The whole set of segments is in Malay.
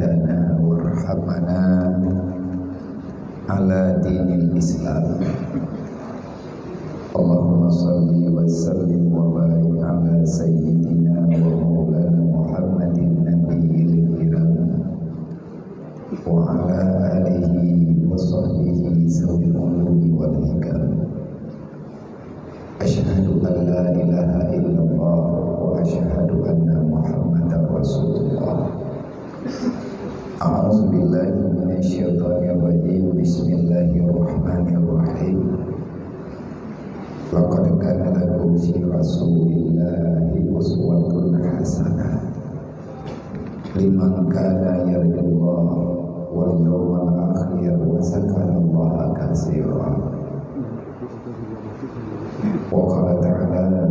hadana warhamana ala dinil Islam. Allahumma salli wa sallim wa barik ala sayyidina wa maulana Muhammadin nabiyil kiram wa ala alihi wa sahbihi zawil ulumi wal hikam. Asyhadu an la ilaha illallah wa asyhadu anna Muhammadar Rasulullah. A'udzu billahi minasyaitonir rajim. Bismillahirrahmanirrahim. Laqad kana lakum fi Rasulillahi uswatun hasanah liman kana yarjullaha wal yawmal akhir wa zakara Allaha katsiran. Wa qala ta'ala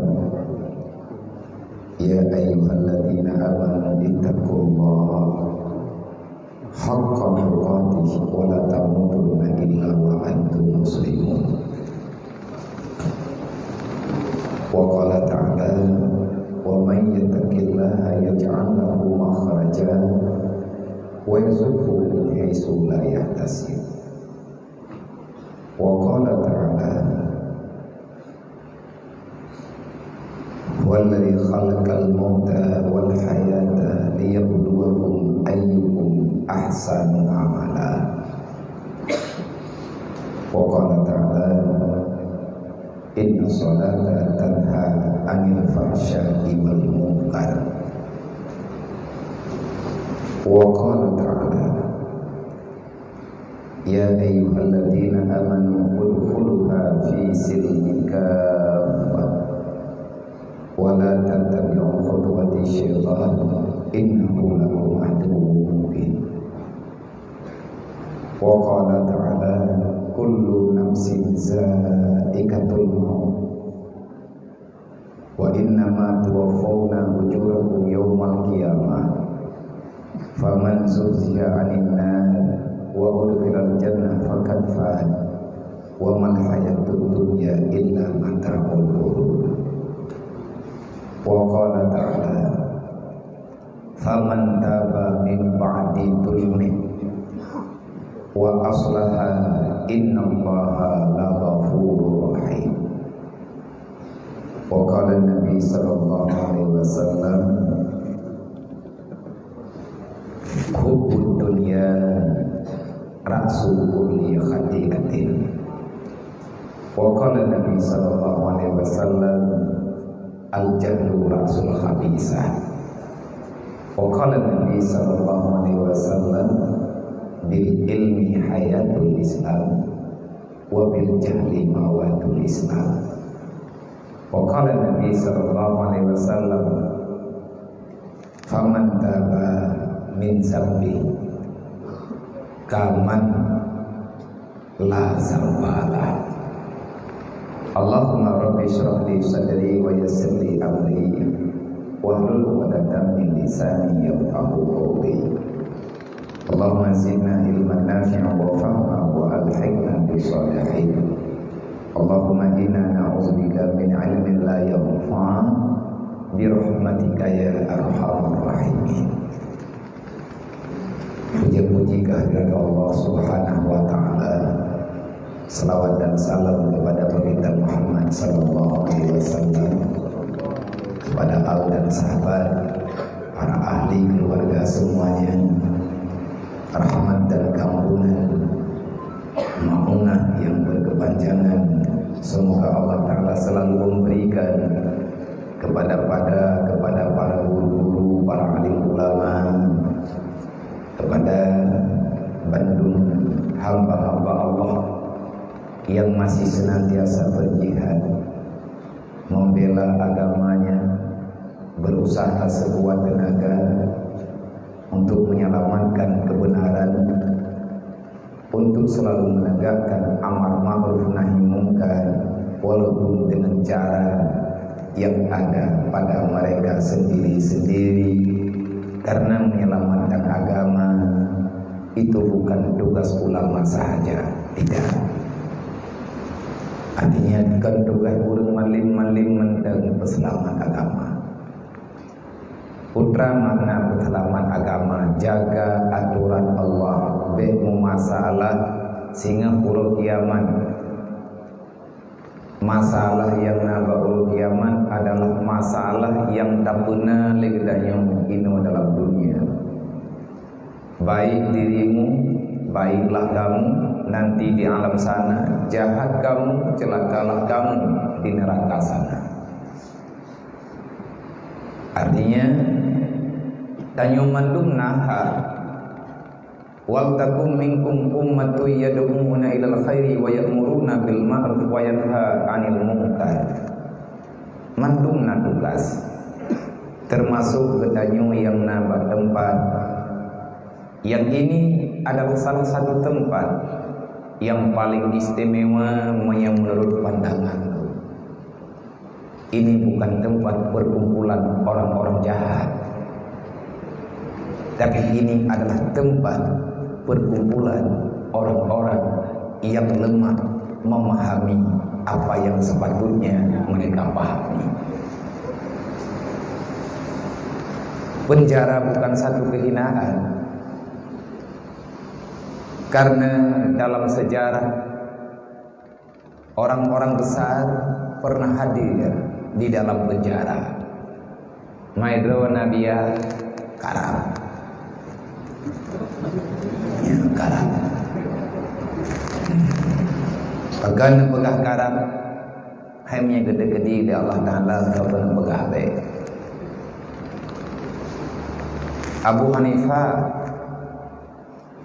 ya ayyuhalladzina amanu ittaqullaha haqqa tuqatih wa la tamutunna illa wa antum muslimun. Wa qala ta'ala wa man yattaqillaha yaj'al lahu makhrajan wa yarzuqhu min haitsu la yahtasib. Wa qala ta'ala walladzi khalaqal mauta wal hayata liyabluwakum ayyukum ahsanu amala. Wa qala ta'ala inna sholata tanha 'anil fahsya'i wal munkar. Wa qala ta'ala ya ayyuhalladzina amanu udkhuluha fi silmi kaffah wa la tattabi'u khutuwati syaitan innahu lakum aduwwun mubin. Wa qala ta'ala kullu nafsin za'iqatul maut wa innama tuwaffawna ujurakum yawmal qiyamah faman zuhziha 'anil nar wa udkhilal jannah faqad faz wa mal hayatud dunya illa mata'ul ghurur. Wa qala ta'ala faman taba min ba'di dhulmi wa aslaha innallaha laghafurur rahim. Wa qala Nabi sallallahu alaihi wasallam hubbud dunya ra'su kulli khati'atin. Wa qala Nabi sallallahu alaihi wasallam al-jahlu ra'sul khabisah. Wa qala Nabi sallallahu alaihi wasallam bil ilmi hayatul Islam wa bil jahli mawatul Islam. Wa qala Nabi sallallahu alaihi wasallam faman taba min zambi kaman la zambalah. Allahumma rabbi shrah li sadri wa yassir li amri wahlul 'uqdatam min lisani yafqahu qawli. Allahumma zidna ilman nafi'an wa fahman wa alhiqna bis salihin. Allahumma inna na'udzubika min 'ilmin la yanfa' bi rahmatika ya arhamar rahimin. Puji-puji kehadirat Allah Subhanahu wa taala. Salawat dan salam kepada baginda Muhammad sallallahu alaihi wasallam, kepada al dan sahabat, para ahli keluarga semuanya, rahmat dan kampunan, maunah yang berkepanjangan. Semoga Allah Ta'ala selalu memberikan kepada para guru-guru, para alim ulama, kepada Bandung hamba-hamba Allah yang masih senantiasa berjihad membela agamanya, berusaha sekuat tenaga untuk menyelamatkan kebenaran, untuk selalu menegakkan amar ma'ruf nahi munkar walaupun dengan cara yang ada pada mereka sendiri-sendiri, karena menyelamatkan agama itu bukan tugas ulama saja, tidak. Artinya kan tugas urang malim-malim mentang peselamat agama. Putra makna berhalaman agama, jaga aturan Allah, bemu masalah singa puro kiaman. Masalah yang naba puro kiaman adalah masalah yang tak pernah legedanya ino dalam dunia. Baik dirimu, baiklah kamu nanti di alam sana, jahat kamu, celakalah kamu di neraka sana. Artinya tanyo mandum naha wal takum minkum ummatun yad'una ilal khairi wa ya'muruna bil ma'ruf wa yanha 'anil munkar. Mandum na tugas termasuk gedanyo yang naba tempat. Yang ini adalah salah satu tempat yang paling istimewa menurut pandanganku. Ini bukan tempat perkumpulan orang-orang jahat, tapi ini adalah tempat perkumpulan orang-orang yang lemah memahami apa yang sepatutnya mereka pahami. Penjara bukan satu kehinaan, karena dalam sejarah orang-orang besar pernah hadir di dalam penjara. Maidro Nabiya Karam, ya, Karam. Pegan pegah Karam, hanya gede-gede di Allah Taala kapan pegah be. Abu Hanifah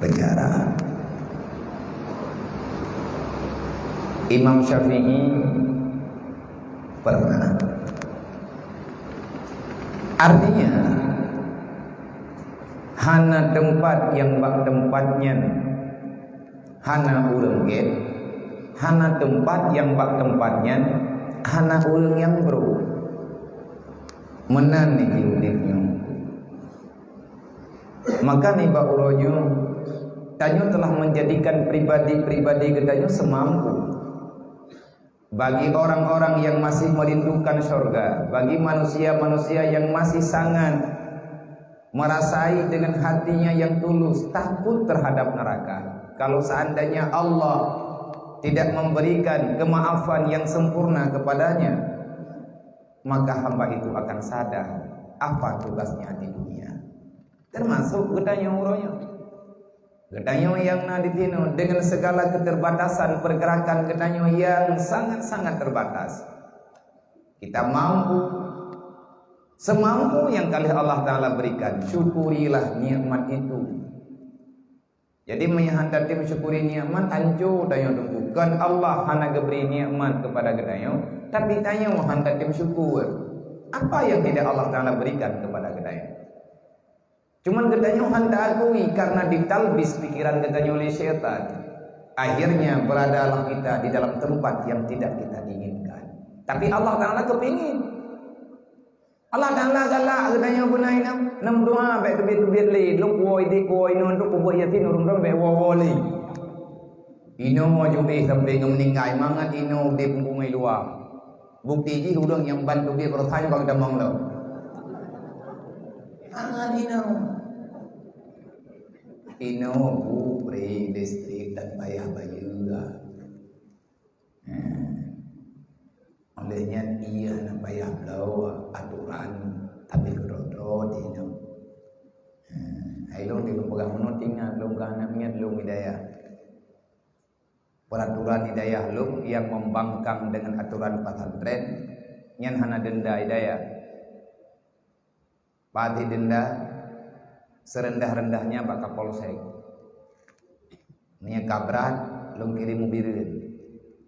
penjara. Imam Syafi'i pernah. Artinya hana tempat yang bak tempatnya hana urang get, hana tempat yang bak tempatnya hana urang yang bro menan ni hidupnya. Maka ni bak uronyo tanyo telah menjadikan pribadi-pribadi ketanyo semampu. Bagi orang-orang yang masih merindukan surga, bagi manusia-manusia yang masih sangat merasai dengan hatinya yang tulus takut terhadap neraka. Kalau seandainya Allah tidak memberikan kemaafan yang sempurna kepadanya, maka hamba itu akan sadar apa tugasnya di dunia. Termasuk gedanya uronya. Gedanyo yang naditino dengan segala keterbatasan pergerakan gedanyo yang sangat-sangat terbatas. Kita mampu semampu yang kali Allah Ta'ala berikan. Syukurilah nikmat itu. Jadi menyahantar tim syukuri nikmat anjo dayo bukan Allah hana geberi nikmat kepada gedanyo, tapi dayo hantar tim syukur. Apa yang tidak Allah Ta'ala berikan kepada gedanyo? Cuman gedanyo handa akui karena ditalbis pikiran gedanyo oleh syaitan. Akhirnya beradalah kita di dalam tempat yang tidak kita inginkan. Tapi Allah Ta'ala kepingin. Allah Ta'ala galak gedanyo gunai nam doa baik tebit-tebit li luk woi di woi non luk buat yatin urung baik wawoli. Ino mau jubi sampai meninggal mangat ino di pungai luar. Bukti ji udang yang bantu dia bertanya bang damang lo. Angan Ino bupri listrik dan bayar bayar. Olehnya iya nak bayar belau aturan tapi kedodro Ino. Ayo di pegang menut ingat lung kana ingat lung hidayah. Peraturan hidayah lung yang membangkang dengan aturan pesantren nyan hana denda hidayah. Pati denda serendah-rendahnya bakal polsek. Nya kabrat lung kirim mobileun.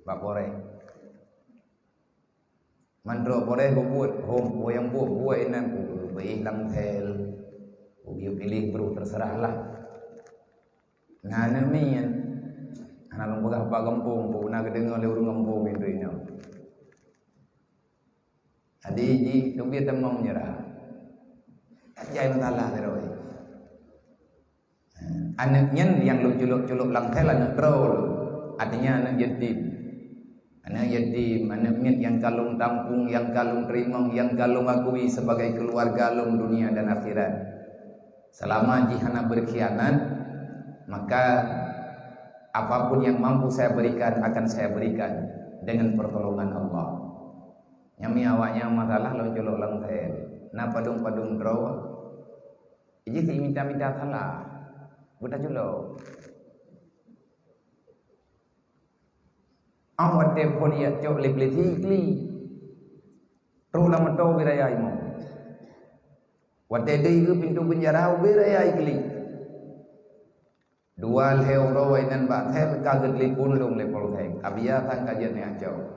Bak pore. Mandro pore bubut hom boyang buah enan ku baih lang tel. Ubi pilih bro terserahlah. Ngana mian. Ana lung pegah pa kampung pu na gedeng oleh urang kampung itu ino. Adi ji tubi temong nyerah. Ajai matalah terus. Anaknya yang lu culuk-culuk langkai anak troll, artinya anak yatim. Ana yatim, ana mit yang kalung tampung, yang kalung terima, yang kalung akui sebagai keluarga lum dunia dan akhirat. Selama jihana berkhianat, maka apapun yang mampu saya berikan akan saya berikan dengan pertolongan Allah. Nyami awaknya masalah lo colok lang teh. Na padung-padung draw. Iji minta-minta salah. Buta colok. Awat telepon ia cok lebih kli. Terus lama tahu beraya imu. Wate dei ke pintu penjara beraya kli. Dua euro wainan batel kaget lipun long lepol theng. Abia kan kajian ni acau.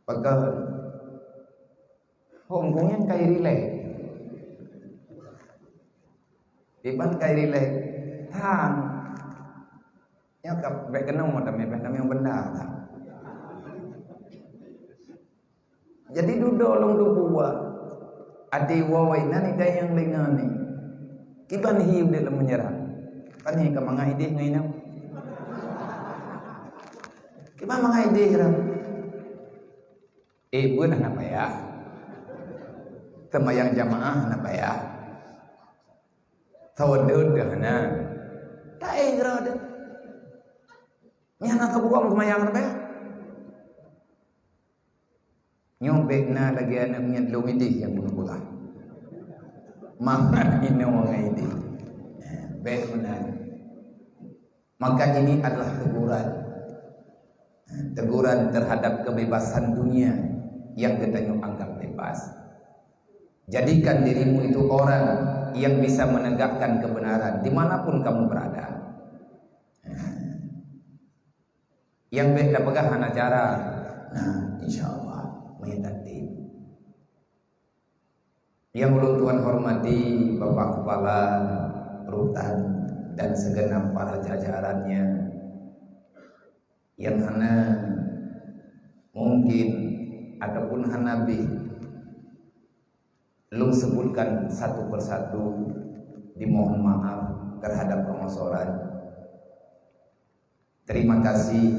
Pakai hongkongnya kai rilek. Iban kai rilek. Thang ya kap baik kenal mau tamai yang benda. Jadi duduk long tu buat. Adi wawai nani yang dengan ni. Kiban hiu dia dalam menyerah. Kan ni kemangai dia ngai nam. Kiban mangai dia ram. Pun apa ya? Semayang jamaah apa ya? Tawadud dah na. Tak dah. Ni anak kebuang semayang apa ya? Nyobek na lagi anak punya lumidih yang berbulan. Makan ini orang ini. Baik benar. Maka ini adalah teguran. Teguran terhadap kebebasan dunia yang kita anggap bebas. Jadikan dirimu itu orang yang bisa menegakkan kebenaran dimanapun kamu berada. Yang beda pegangan acara. Nah, insyaAllah menghidati. Yang ulun Tuhan hormati Bapak Kepala Rutan dan segenap para jajarannya, yang hana mungkin ataupun hanabi belum sebutkan satu persatu, dimohon maaf terhadap pengosoran. Terima kasih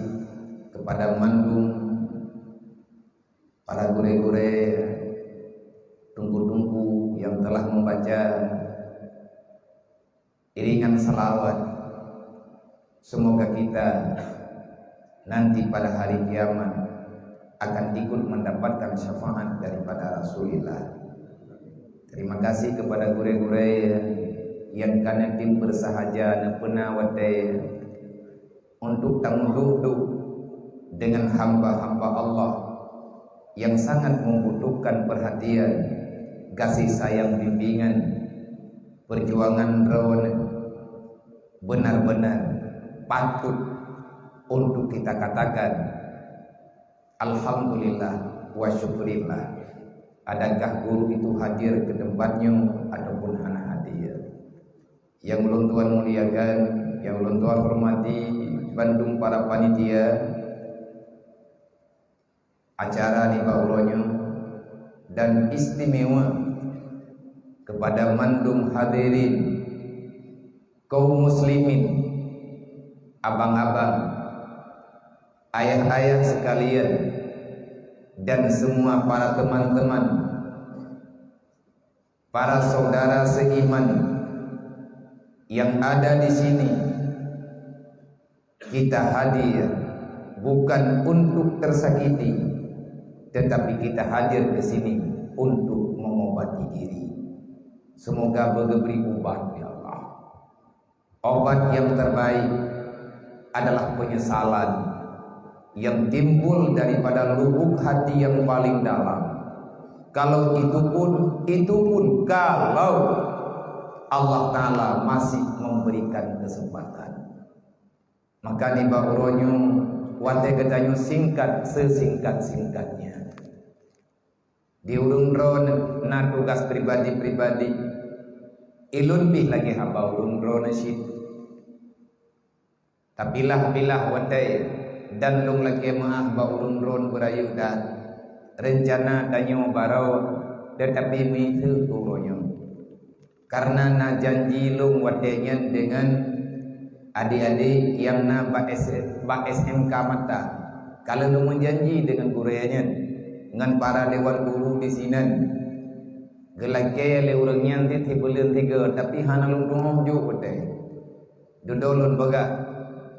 kepada Mandung, para gure-gure, tungku-tungku yang telah membaca iringan salawat. Semoga kita nanti pada hari kiamat akan ikut mendapatkan syafaat daripada Rasulullah. Terima kasih kepada gure-gure yang karena tim bersahaja nepena wate untuk tangguh dengan hamba-hamba Allah yang sangat membutuhkan perhatian, kasih sayang, bimbingan, perjuangan rawan benar-benar patut untuk kita katakan alhamdulillah wa syukurillah. Adakah guru itu hadir ke tempatnya ataupun anak hadir? Yang ulun Tuhan muliakan, yang ulun Tuhan hormati, Bandung para panitia acara di bawahnya, dan istimewa kepada Mandung hadirin kaum muslimin, abang-abang, ayah-ayah sekalian, dan semua para teman-teman, para saudara seiman yang ada di sini. Kita hadir bukan untuk tersakiti, tetapi kita hadir ke sini untuk mengobati diri. Semoga beri obat ya Allah. Obat yang terbaik adalah penyesalan yang timbul daripada lubuk hati yang paling dalam. Kalau itu pun kalau Allah Ta'ala masih memberikan kesempatan. Maka di bawahnya wate kedanyo singkat sesingkat-singkatnya. Di ulun ron na tugas pribadi-pribadi ilun bih lagi hamba ulun ron nasyid. Tapilah-pilah wate dan lung lagi maaf ba ulun ron berayu dan rencana danyo barau tetapi mitu turonyo. Karena na janji lung watenya dengan adik-adik yang na ba SMK mata Kalau lu menjanji dengan gurainya, dengan para dewan guru di sini, gelake le urang nyanti ti bulan 3 tapi hana lu tunjuk betul. Dudolun baga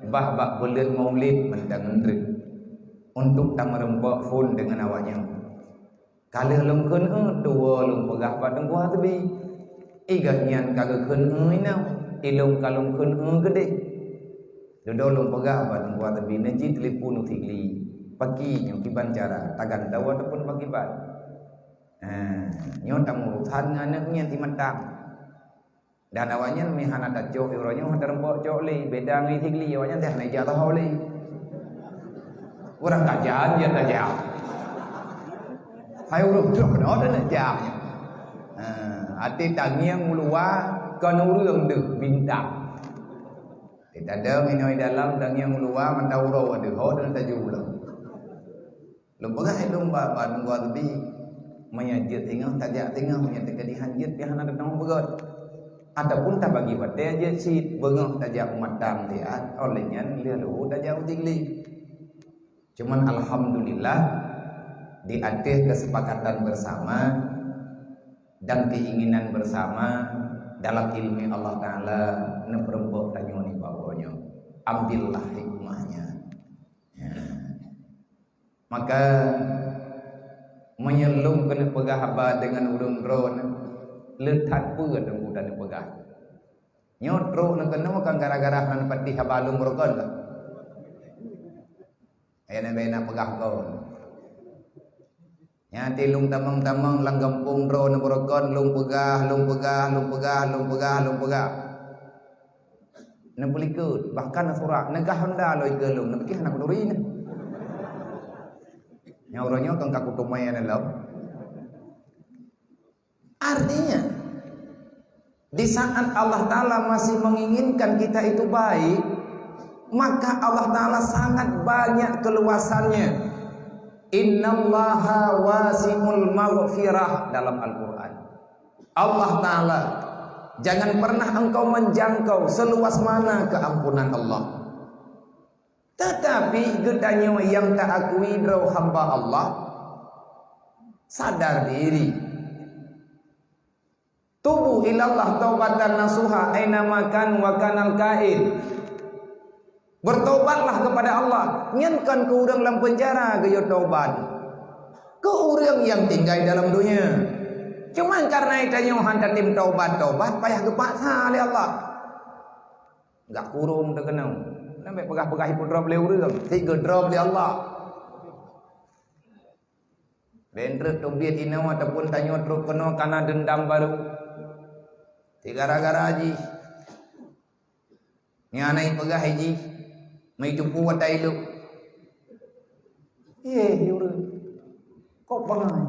bah bak bulan Maulid mentang ndrik untuk tamarembak phone dengan awaknya. Kalau lu keun dua lu pegah padang gua tebi. Iga nyan kagak keun inau, ilung kalung keun gede. Dodolong pegah ban buat tebi neji telepon utigli pagi yang kiban cara tagan dawa ataupun pagi ban nyo tamu urusan ngana punya timatang dan awalnya mi hana ta jok ironya hantar mbok jok li beda ngi tigli awalnya teh na jatuh holi urang kajan ya ta jauh hai urang jok nó đến là jauh ati tangiang mulua kan urang deuk bintang. Tidak ada minoi dalam dan yang luar mentauro ada ho dan tajul. Lembaga hidung ba gua lebih menyajit tinggal tajak tinggal menyajit kedihanjit dia hana datang begot. Ataupun tak bagi bate aja si bengok tajak matang dia olehnya dia lu tajak tinggi. Cuman alhamdulillah di akhir kesepakatan bersama dan keinginan bersama dalam ilmu Allah Ta'ala neperempok tanyoni bawonyo ambillah hikmahnya maka menyelum kena pegah haba dengan urung drone letak pun dan udah pegah nyotro nak kena makan gara-gara han pati habalum rokon lah ayana bena pegah kau nyati lung tamang-tamang lang kampung drone rokon lung pegah na boleh ikut bahkan surat negah Honda lo ikut lung na pikir anak duri ni nyauranya kan kaku tumai na lo artinya di saat Allah Ta'ala masih menginginkan kita itu baik maka Allah Ta'ala sangat banyak keluasannya. Innallaha wasi'ul maghfirah dalam Al-Quran. Allah Ta'ala jangan pernah engkau menjangkau seluas mana keampunan Allah. Tetapi gedanya yang tak akui draw hamba Allah sadar diri. Tubu ilallah taubatan nasuha aina makan wa kanal kain. Bertobatlah kepada Allah. Nyankan ke orang dalam penjara gaya taubat. Ke orang yang tinggal dalam dunia. Cuma karena itu nyohan tim taubat payah kepaksa oleh Allah. Enggak kurung terkenal. Sampai pegah-pegah pun drop le orang. Tiga drop le Allah. Bentret tobiat inau ataupun tanya truk kena karena dendam baru. Tiga gara-gara haji. Nyanai pegah haji. Mai jumpa watai lu. Yura. Kok pangai?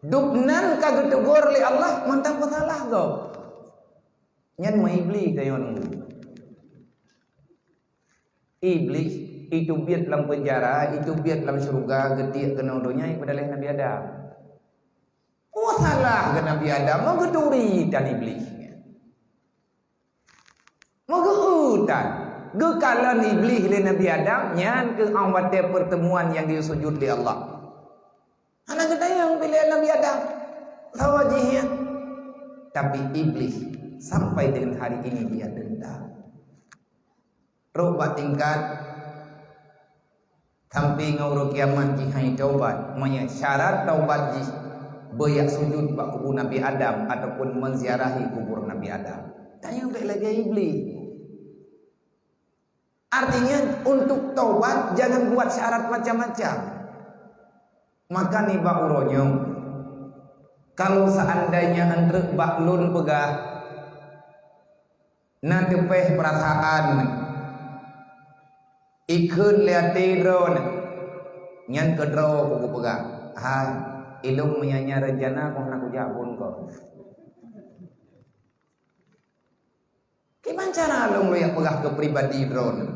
Dubnan kagak tegur li Allah mantap salah kau. Nyan mai iblis kayon. Iblis itu biat dalam penjara, itu biat dalam surga, gede kena donya padahal Nabi Adam. Oh salah ke Nabi Adam, mau geduri dan iblis. Moga utan gekalan iblis le Nabi Adam nyan ke awat pertemuan yang dia sujud di Allah. Anak kita yang pilih Nabi Adam tawajihnya. Tapi iblis sampai dengan hari ini dia dendam. Robat tingkat sampai ngau kiamat jihai taubat. Manya syarat taubat jih beyak sujud bak kubur Nabi Adam ataupun menziarahi kubur Nabi Adam. Tanya baik lagi iblis. Artinya untuk taubat jangan buat syarat macam-macam. Maka nih bak uronyo, kalau seandainya andre baklun pegah, nanti peh perasaan, ikun liati drone, nyan kedro kuku pegah, hai ilung menyanya rencana kau nak ujak pun kau. Gimana cara lu yang pegah ke pribadi drone?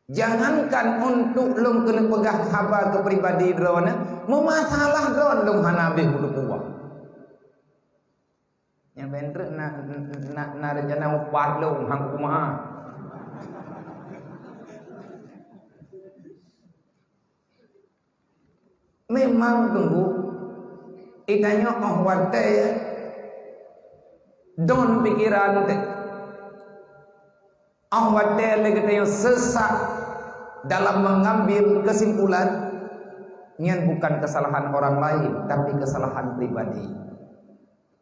Jangankan untuk lu kena pegah haba ke pribadi drone, memasalah drone lu hanabe budu kuah. Yang bener nak rencana upat lu hang kumaha. memang tunggu itanya wate don pikiran te wate lagi tanya sesak dalam mengambil kesimpulan nyen bukan kesalahan orang lain tapi kesalahan pribadi.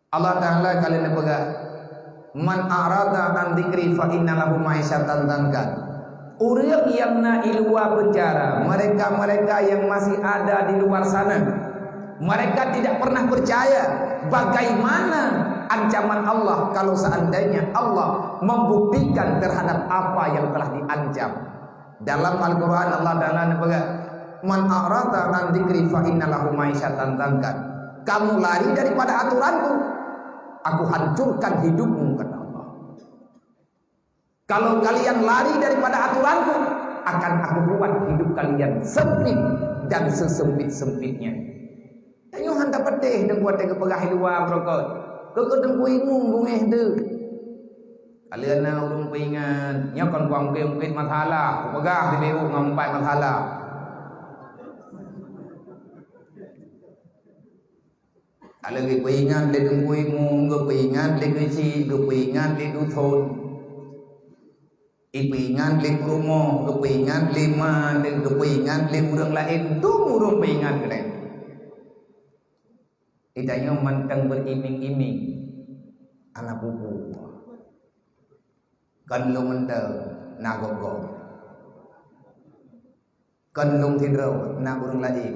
Allah Ta'ala kalian pegang man a'rada an dzikri fa innalahu ma'isyatan dhankan. Urang yang na ilua penjara, mereka-mereka yang masih ada di luar sana, mereka tidak pernah percaya bagaimana ancaman Allah kalau seandainya Allah membuktikan terhadap apa yang telah diancam. Dalam Al-Quran Allah Ta'ala pegang man a'rada an dzikri fa innalahu ma'isyatan dhankan. Kamu lari daripada aturanku, aku hancurkan hidupmu, kata Allah. Kalau kalian lari daripada aturanku, akan aku buat hidup kalian sempit dan sesempit-sempitnya. Tanya hantar pedih dan buat tega pegah luar berokot. Kau tengku imung bungeh de. Kalian nak ulung peringat, nya kon kuang ke masalah, pegah di beu ngampai masalah. Kalau kita ingat le tunggu mung, kita ingat le kecil, kita ingat le duthon, kita ingat le promo, kita ingat le man, kita ingat le orang lain, tu orang ingat kita. Itanya mantang beriming-iming, anak bubu, kanlung mentau, nagogo, kanlung tidur, nak orang lain.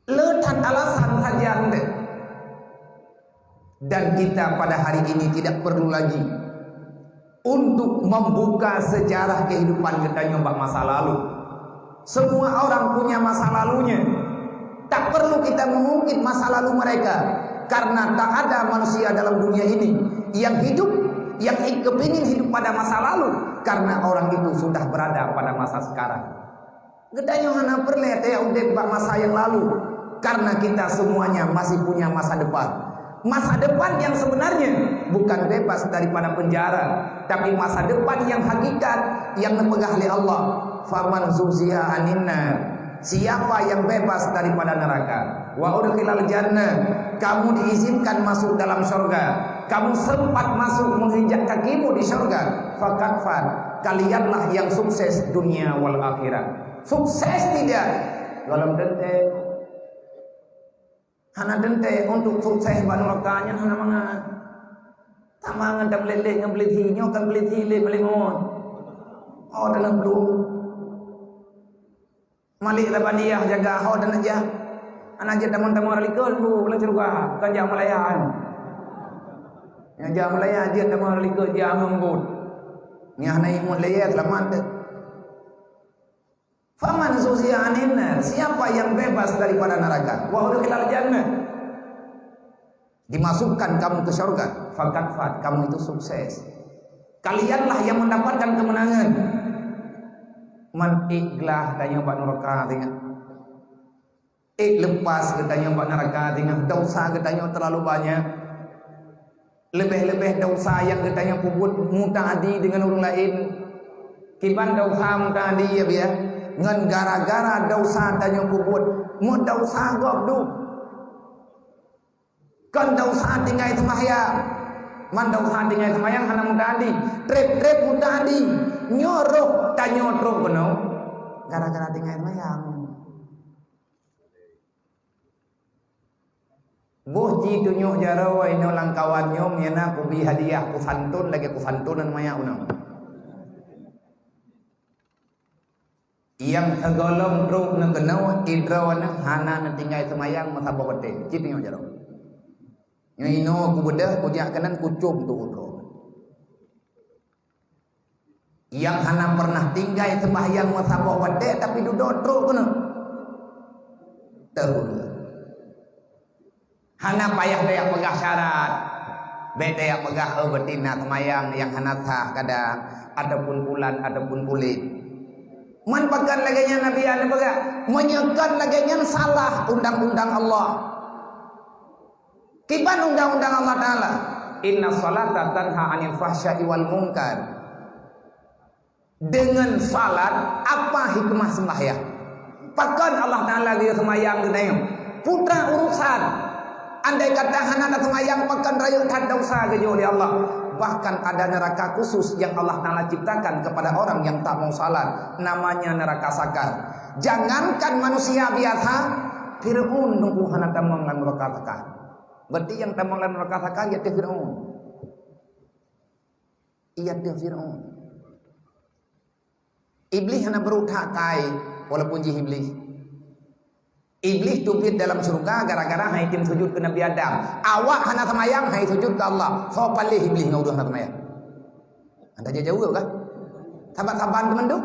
Letak alasan saja anda. Dan kita pada hari ini tidak perlu lagi untuk membuka sejarah kehidupan kita nyoba masa lalu. Semua orang punya masa lalunya. Tak perlu kita mengungkit masa lalu mereka, karena tak ada manusia dalam dunia ini yang hidup, yang kepingin hidup pada masa lalu, karena orang itu sudah berada pada masa sekarang. Gedanya hana perlet ya udah masa yang lalu. Karena kita semuanya masih punya masa depan. Masa depan yang sebenarnya bukan bebas daripada penjara, tapi masa depan yang hakikat yang dipegah oleh Allah. Faman zuziya aninnar, siapa yang bebas daripada neraka, wa udkhilal jannah, kamu diizinkan masuk dalam surga, kamu sempat masuk menginjak kakimu di surga, faqad fat, kalianlah yang sukses dunia wal akhirat. Sukses tidak dalam dente hana dente untuk sukses banurakanya hana mangan. Tak mangan tak meleleh ngebelit hinyo kan belit hile melingon. Oh dalam belum. Malik labaniyah jaga ho dan aja. Ana aja tamun-tamun ralikun bu belajar juga kan jam melayan. Ya jam melayan aja tamun ralikun jam ngembut. Nya hana imut layat selamat. Faman zuziya anin nar, siapa yang bebas daripada neraka, wa udkhilal jannah, dimasukkan kamu ke surga, faqad fat, kamu itu sukses. Kalianlah yang mendapatkan kemenangan. Man iklah tanya Pak neraka tengah. Lepas katanya Pak neraka tengah, dosa katanya terlalu banyak. Lebih-lebih dosa yang katanya puput muta'adi dengan orang lain. Kiban dosa muta'adi ya biar. Ngan gara-gara dosa tanya kubut mu dosa gop du kan dosa tinggal sembahyang man dosa tinggal sembahyang hana mutadi trep mutadi nyorok tanya truk kono gara-gara tinggal sembahyang boh ji tunjuk jaro ino lang kawan nyom yana ku bi hadiah ku santun lagi ku santunan maya uno yang tergolong truk nang kenau idrawana hana nang tinggal semayang masa bawate cipinyo jaro ino ku bedah ku jak kanan kucum tu udro yang hana pernah tinggal sembahyang masa bawate tapi duduk truk kono tahu hana payah daya pegah syarat beda yang pegah betina semayang yang hana sah kadang ataupun bulan ataupun kulit. Manfaatkan laganya Nabi Adam menyekat laganya salah undang-undang Allah. Kiban undang-undang Allah Ta'ala. Inna salata tanha anil fahsya'i wal munkar. Dengan salat apa hikmah sembahyang? Pakan Allah Ta'ala dia semayang tu tengok. Putra urusan. Andai kata hana nak semayang pakan raya tak dosa ke oleh Allah. Bahkan ada neraka khusus yang Allah Ta'ala ciptakan kepada orang yang tak mau salat. Namanya neraka sakar. Jangankan manusia biasa, Fir'aun nunggu hana tamang lan neraka sakar. Berarti yang tamang lan neraka sakar ya Fir'aun. Iya Fir'aun. Iblis hana berutak kai walaupun jih iblis. Iblis tupit dalam surga gara-gara hai tim sujud ke Nabi Adam. Awak hana semayang hai sujud ke Allah. So palih iblis ngauduh hana semayang. Anda jauh kah? Sabar-sabar teman tu.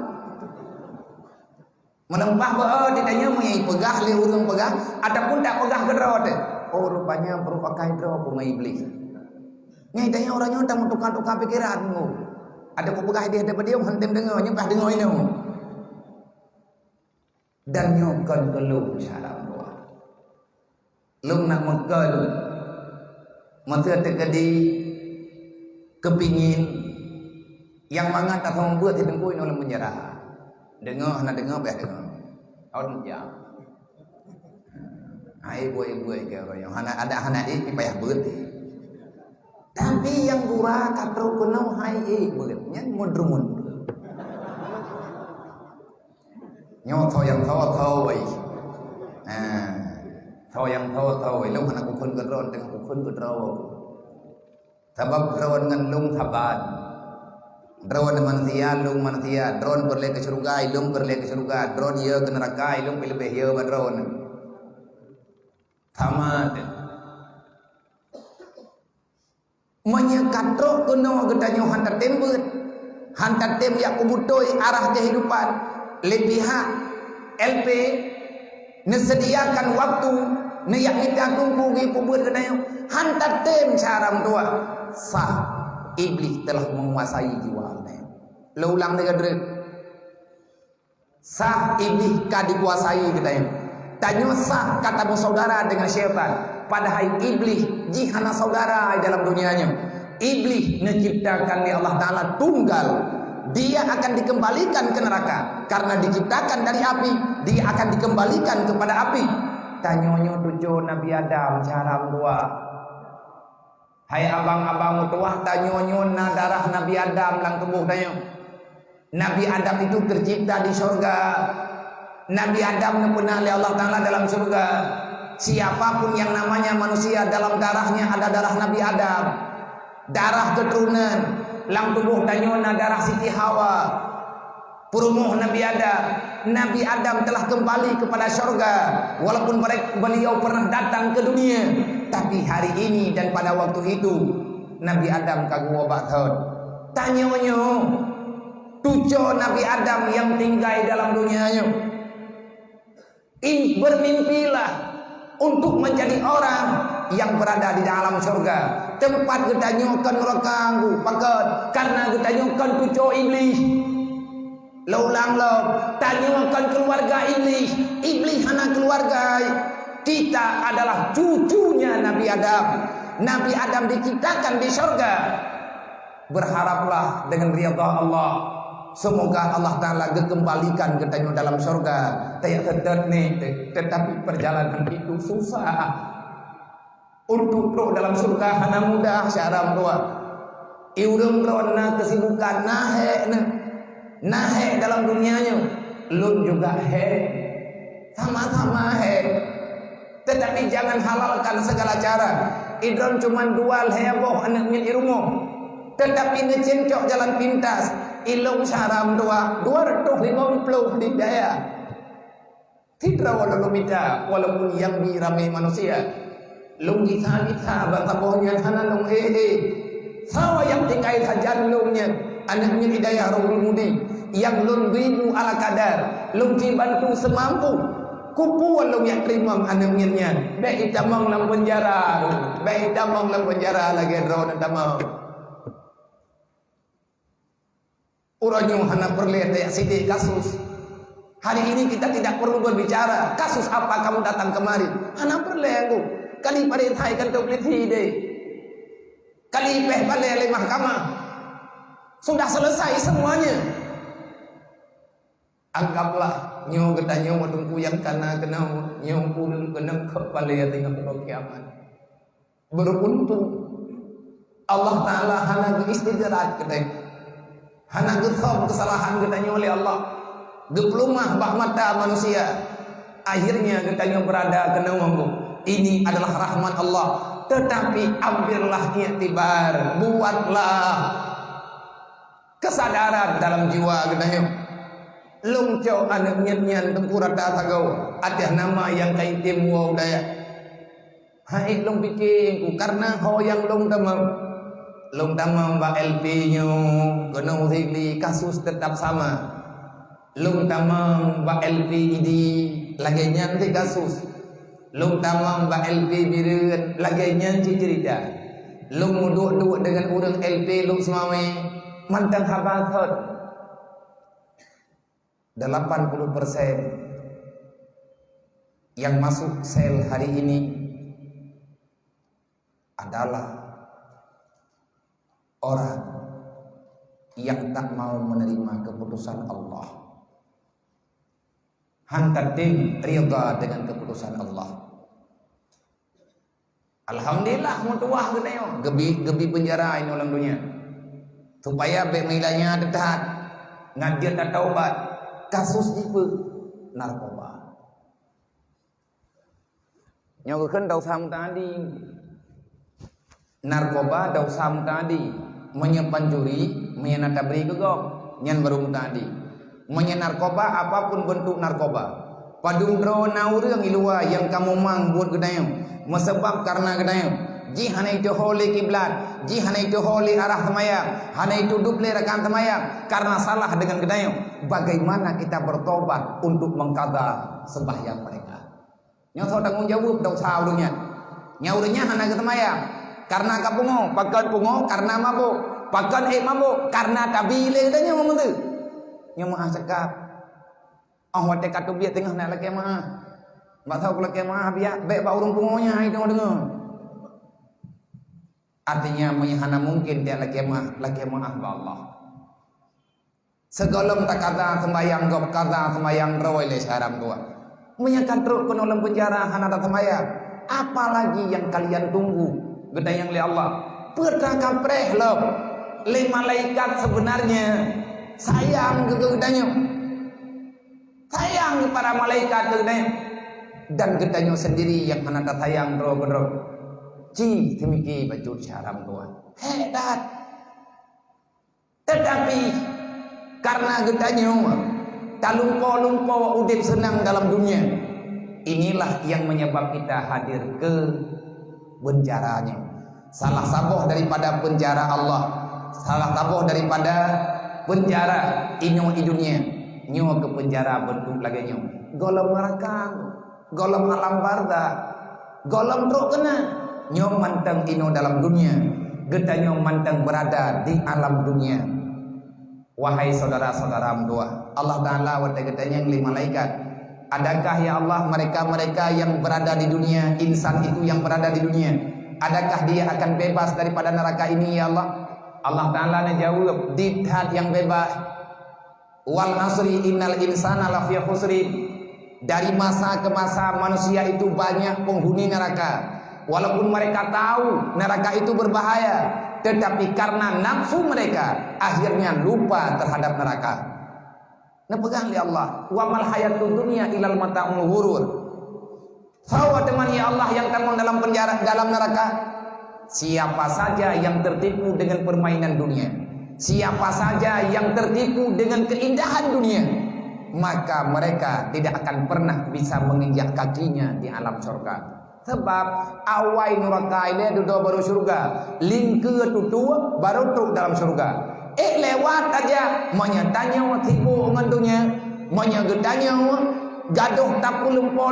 Melempah bah ditanya mengai pegah le urang pegah ataupun tak pegah ke rod. Oh rupanya perlu pakai drop mengai iblis. Ngai tanya orangnya tak tukar-tukar pikiranmu. Ada ku pegah dia daripada dia hantem dengar nyembah dengar ini. Dan nyokon kelung salam doa. Lung nak mekal masa terjadi kepingin yang mangat tak membuat hidupku ini oleh menyerah. Dengar nak dengar biar dengar. Awak jam. Hai buai-buai ke orang yang ada anak ini payah berhenti. Tapi yang gura katro kenau hai berhenti mundur-mundur. Nyo thau yang thau ai. Thau yang thau ai lung anak ku kun gedron dengan ku kun gedro. Sebab drone dengan lung thaban. Drone manusia lung manusia, drone berle ke surga, lung berle ke surga, drone ye ke neraka, lung lebih ye ba drone. Tamat. Menyekatro kuno gedanyo hantar tembut. Hantar tem yak kubutoi arah kehidupan. Pihak LP nesediakan waktu neyak kita tunggu gi kubur kenayo hantar tem caram tua sah iblis telah menguasai jiwa ne lo ulang dengan dre sah iblis ka dikuasai kenayo tanyo sah kata saudara dengan syaitan padahal iblis jihana saudara dalam dunianya iblis menciptakan oleh Allah Ta'ala tunggal. Dia akan dikembalikan ke neraka karena diciptakan dari api. Dia akan dikembalikan kepada api. Tanyonyo tujuh Nabi Adam cara dua. Hai abang-abang tua tanyonyo na darah Nabi Adam lang tubuh tanyo. Nabi Adam itu tercipta di surga. Nabi Adam dikenal oleh Allah Ta'ala dalam surga. Siapapun yang namanya manusia dalam darahnya ada darah Nabi Adam. Darah keturunan lang tubuh tanyona darah Siti Hawa perumuh Nabi Adam. Nabi Adam telah kembali kepada surga walaupun beliau pernah datang ke dunia, tapi hari ini dan pada waktu itu Nabi Adam kagum bathot tanyonyo tujuh Nabi Adam yang tinggal dalam dunianya bermimpilah untuk menjadi orang yang berada di dalam surga. Tempat gedanyokan rekanggu pakat karena gedanyokan tujuh iblis. Laulang lo tanyokan keluarga iblis. Iblis anak keluarga. Kita adalah cucunya Nabi Adam. Nabi Adam diciptakan di surga. Berharaplah dengan ridha Allah. Semoga Allah Ta'ala kembalikan gedanyo dalam surga. Tetapi perjalanan itu susah. Untuk roh dalam surga hana mudah syaram doa. Iurung rona kesibukan nahe dalam dunianya. Lun juga he. Sama-sama he. Tetapi jangan halalkan segala cara. Idron cuman dual heboh anak min irumo. Tetapi ngecencok jalan pintas. Ilung syaram doa 250 di daya. Tidak walau minta walaupun yang dirame manusia. Lung kita bata bohnya hana lung sawa yang tinggal saja lungnya anaknya hidayah rohul mudi yang lung ribu ala kadar lung dibantu semampu kupu lung yang terima anaknya baik damang dalam penjara lagi drone damang uranyo hana perle ya sidik kasus. Hari ini kita tidak perlu berbicara kasus apa kamu datang kemari hana perle aku kali pada thai kan tu peliti deh. Kali peh balik oleh mahkamah. Sudah selesai semuanya. Anggaplah nyo kita nyo matungku yang kana kenau nyo pun kena kepala tengok kiamat. Beruntung Allah Ta'ala hana istidrat kita, hana gethom kesalahan kita nyo oleh Allah, geplumah bak mata manusia, akhirnya kita nyo berada kena mampu. Ini adalah rahmat Allah. Tetapi ambillah iktibar, buatlah kesadaran dalam jiwa kita nyo. Long jauh anak nyan tempura tagaw ada nama yang kaitim wow daya. Hai long bikin karena ho yang long tamam ba LP nyo gono higli kasus tetap sama. Long tamam ba LP idi lagi nyanti kasus. Long tamam ba LP bireun lagi nyanti cerita. Long muduk dengan orang LP long semawe mantang habasot. 80% yang masuk sel hari ini adalah orang yang tak mau menerima keputusan Allah. Hantatim ridha dengan keputusan Allah. Alhamdulillah mutuah genayo gebi penjara ini ulang dunia. Supaya be milanya dekat ngadir dan taubat. Kasus jipe narkoba. Nyogeun dausam tadi. Narkoba dausam tadi menyimpan juri, menyenata beri gegok, nyan barum tadi. Menyen narkoba apapun bentuk narkoba. Padung dro naurang ilua yang kamu mang buat gedayo. Mesebab karena gedayo. Ji hana itu holi kiblat, ji hana itu holi arah temayang, hana itu duple rekan temayang karena salah dengan gedayo. Bagaimana kita bertobat untuk mengqadha sembahyang mereka? Nyoto tanggung jawab dosa urungnya. Nyaurnya hana ke temayang karena kapungo, pakan pungo karena mabuk, pakan mabuk karena tabile tanya mengentu. Nya maah cakap. Oh wate katu biar tengah nak laki maah. Mbak tahu kalau kemah biar baik ba urung pungonya itu dengar. Artinya menyahana mungkin dia lagi maaf Allah. Segolong tak kata sembayang gop kata sembayang roy le saram tua. Menyakan truk kono dalam penjara hana tak sembayang. Apalagi yang kalian tunggu gedayang le Allah. Pertaka preh lop. Le malaikat sebenarnya sayang ke gedanya. Sayang para malaikat ke gedanya. Dan gedanya sendiri yang hana tak sayang roh. Ji temiki baju syaram tua. Hebat. Tetapi karena gedanya talumpo udip senang dalam dunia. Inilah yang menyebab kita hadir ke penjaranya. Salah saboh daripada penjara Allah. Salah saboh daripada penjara inyo di dunia. Nyo ke penjara bentuk lagi nyo. Golong neraka, golong alam barza, golong truk kena. Nyo mantang ino dalam dunia, gedanya mantang berada di alam dunia. Wahai saudara-saudara doa, Allah Ta'ala wata gedanya yang lima malaikat. Adakah ya Allah mereka-mereka yang berada di dunia, insan itu yang berada di dunia, adakah dia akan bebas daripada neraka ini ya Allah? Allah Ta'ala jawab, dithat yang bebas. Wal asri innal insana lafi khusrin. Dari masa ke masa manusia itu banyak penghuni neraka. Walaupun mereka tahu neraka itu berbahaya, tetapi karena nafsu mereka akhirnya lupa terhadap neraka. Nah pegang ya Allah, wa mal hayatud dunya ilal mata'ul ghurur. Sawa teman ya Allah yang tanggung dalam penjara dalam neraka. Siapa saja yang tertipu dengan permainan dunia, siapa saja yang tertipu dengan keindahan dunia, maka mereka tidak akan pernah bisa menginjak kakinya di alam surga. Sebab awai neraka ini duduk baru surga, lingke tutu baru truk dalam surga. Lewat aja menyatanya tipu ngandunya, menyagedanya gaduh tapu lumpo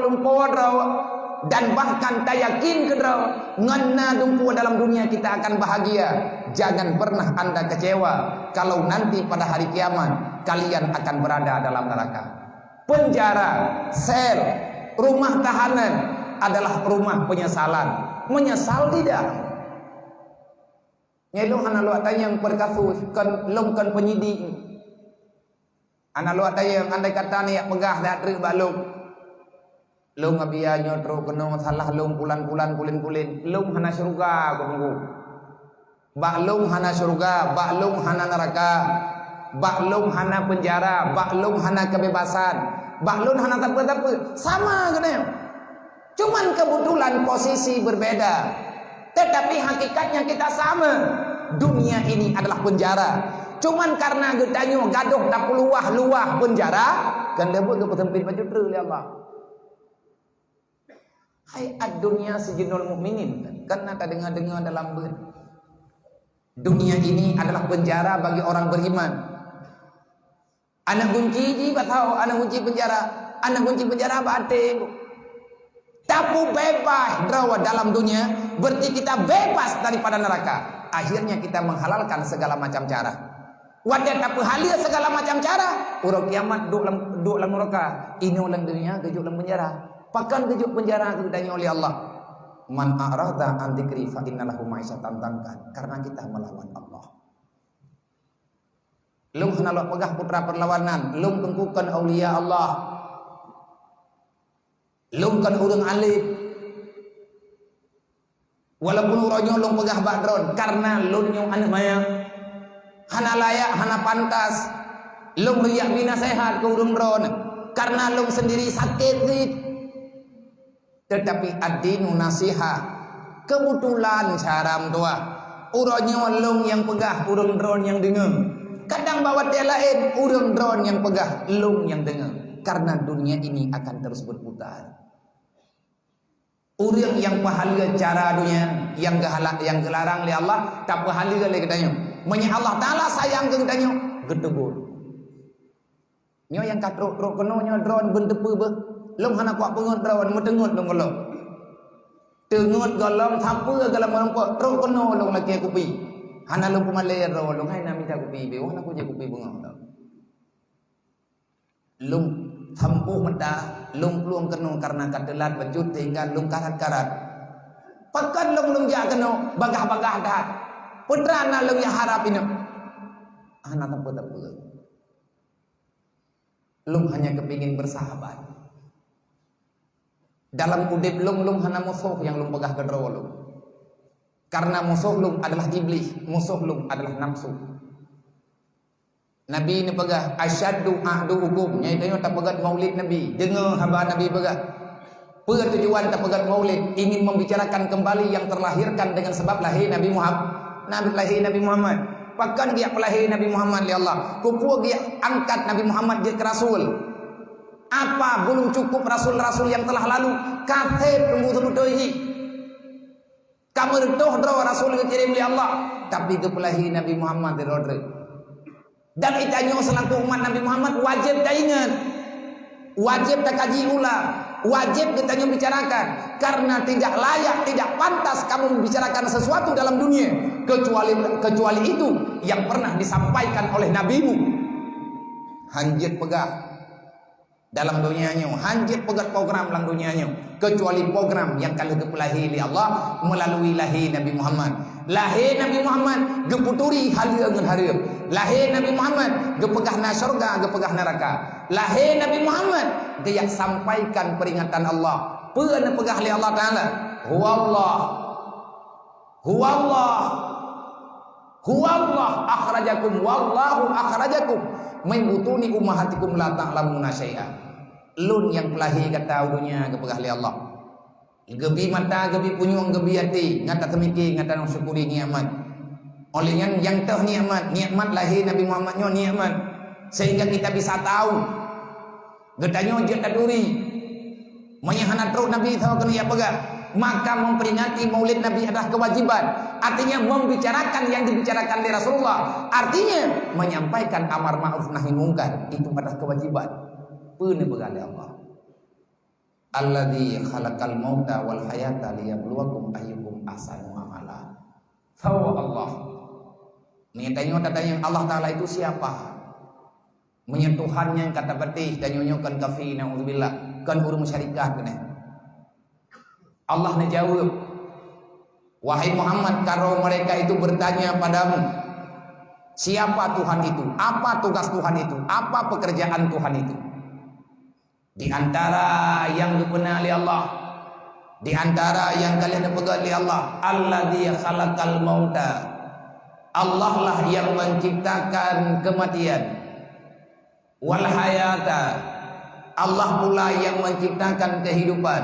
dan bahkan tak yakin kedraw ngana dumpu dalam dunia kita akan bahagia. Jangan pernah Anda kecewa kalau nanti pada hari kiamat kalian akan berada dalam neraka. Penjara, sel, rumah tahanan adalah rumah penyesalan. Menyesal tidak? Nyelong anak lu tanya yang berkasus kan long kan penyidik. Anak lu ada yang andai kata ni pegah dak terik balung. Lung abianyo tro keno salah lung pulan-pulan kulin-kulin. Lung hana syurga aku tunggu. Baklung hana syurga, baklung hana neraka. Baklung hana penjara, baklung hana kebebasan. Baklung hana apa-apa. Sama kena. Cuman kebetulan posisi berbeda. Tetapi hakikatnya kita sama. Dunia ini adalah penjara. Cuman karena getanyo gaduh tak luah penjara, kan debut ke petempit baju dru oleh Allah. Hai ad-dunya sijinul mukminin. Kan tak dengar-dengar dalam ber. Dunia ini adalah penjara bagi orang beriman. Anak kunci ji tak tahu anak kunci penjara. Anak kunci penjara batin. Tapi bebas drawa dalam dunia, berarti kita bebas daripada neraka. Akhirnya kita menghalalkan segala macam cara. Wadah tak halal segala macam cara. Urang kiamat duk dalam neraka. Ini orang dunia kejuk dalam penjara. Pakan kejuk penjara ditanya oleh Allah. Man a'rada an dzikri fa innalahu ma'isyatan dankan. Karena kita melawan Allah. Lung hendak pegah putra perlawanan, lung tengkukan aulia Allah. Lung kan urang alim. Walaupun urangnya lung pegah badron karena lungnya anak maya. Hana layak, hana pantas. Lung riak bina sehat ke urang dron karena lung sendiri sakit rit. Tetapi ad-dinu nasiha. Kebetulan syaram tua. Urangnya lung yang pegah, urang dron yang dengar. Kadang bawa dia lain, urang dron yang pegah, lung yang dengar. Karena dunia ini akan terus berputar. Urang yang pahala cara dunia, yang gelarang oleh Allah, tak pahala oleh katanya. Menya Allah Ta'ala sayang ke katanya, gedebur. Nyo yang katruk keno nyo drone bendepu be. Lom hana kuat pengut drone metengut long golong. Tengut golong thapa galam orang kuat truk keno long laki kupi. Hana lom pemale ro long hai na minta kupi be, hana ku je kupi bunga. Lom thampuh mata, lom pluang keno karena kadelat bejut hingga lom karat-karat. Pakan lom ja keno bagah-bagah dah. Putra na lom ya harap ini. Hana tapa-tapa. Lum hanya kepingin bersahabat. Dalam udip lum hana musuh yang lum pegah kedro lum. Karena musuh lum adalah iblis, musuh lum adalah nafsu. Nabi ni pegah asyaddu a'duhukum, nyai tak pegat maulid Nabi. Dengar hamba Nabi pegah. Tujuan tak pegat maulid ingin membicarakan kembali yang terlahirkan dengan sebab lahir Nabi Muhammad. Pakan dia pelahir Nabi Muhammad li Allah. Kupu dia angkat Nabi Muhammad jadi rasul. Apa belum cukup rasul-rasul yang telah lalu? Kafir tunggu betul ini. Kamu doh rasul dikirim li Allah. Tapi itu pelahir Nabi Muhammad di rodre. Dan itanya selaku umat Nabi Muhammad wajib dah ingat. Wajib dah kaji ulang. Wajib kita bicarakan karena tidak layak, tidak pantas kamu membicarakan sesuatu dalam dunia kecuali itu yang pernah disampaikan oleh nabimu. Hanjit pegah dalam dunianya, hanjit pegat program dalam dunianya kecuali program yang kalau dipelahi oleh Allah melalui lahir Nabi Muhammad. Lahir Nabi Muhammad geputuri halia dengan haria. Lahir Nabi Muhammad gepegah na syurga, gepegah neraka. Lahir Nabi Muhammad dia sampaikan peringatan Allah. Pernah pegah oleh Allah Ta'ala. Huwallah akhrajakum wallahu akhrajakum min butuni ummahatikum la ta'lamuna syai'a. Lun yang pelahir kata dunia gepegah oleh Allah. Gebi mata, gebi punyung, gebi hati, ngata temiki, ngata nang syukuri nikmat. Oleh yang teh nikmat lahir Nabi Muhammad nyo nikmat. Sehingga kita bisa tahu getanyo je taduri. Menyahana teruk Nabi tahu kena ya pegah. Maka memperingati maulid Nabi adalah kewajiban. Artinya membicarakan yang dibicarakan oleh Rasulullah. Artinya menyampaikan amar ma'ruf nahi mungkar. Itu adalah kewajiban. Pernah pegah oleh Allah. Alladzi khalaqal mauta wal hayata liyabluwakum ayyukum ahsanu amala. Tahu Allah. Tanya Allah Ta'ala itu siapa? Menyentuhannya kata betih dan nyonyokan kafi na'udzubillah. Kan urung syarikat kena. Allah menjawab, wahai Muhammad, kalau mereka itu bertanya padamu, Siapa Tuhan itu? Apa tugas Tuhan itu? Apa pekerjaan Tuhan itu? Di antara yang dikenali Allah, di antara yang kalian pegang Allah, alladzi khalaqal mauta. Allah lah yang menciptakan kematian. Wal hayata. Allah pula yang menciptakan kehidupan.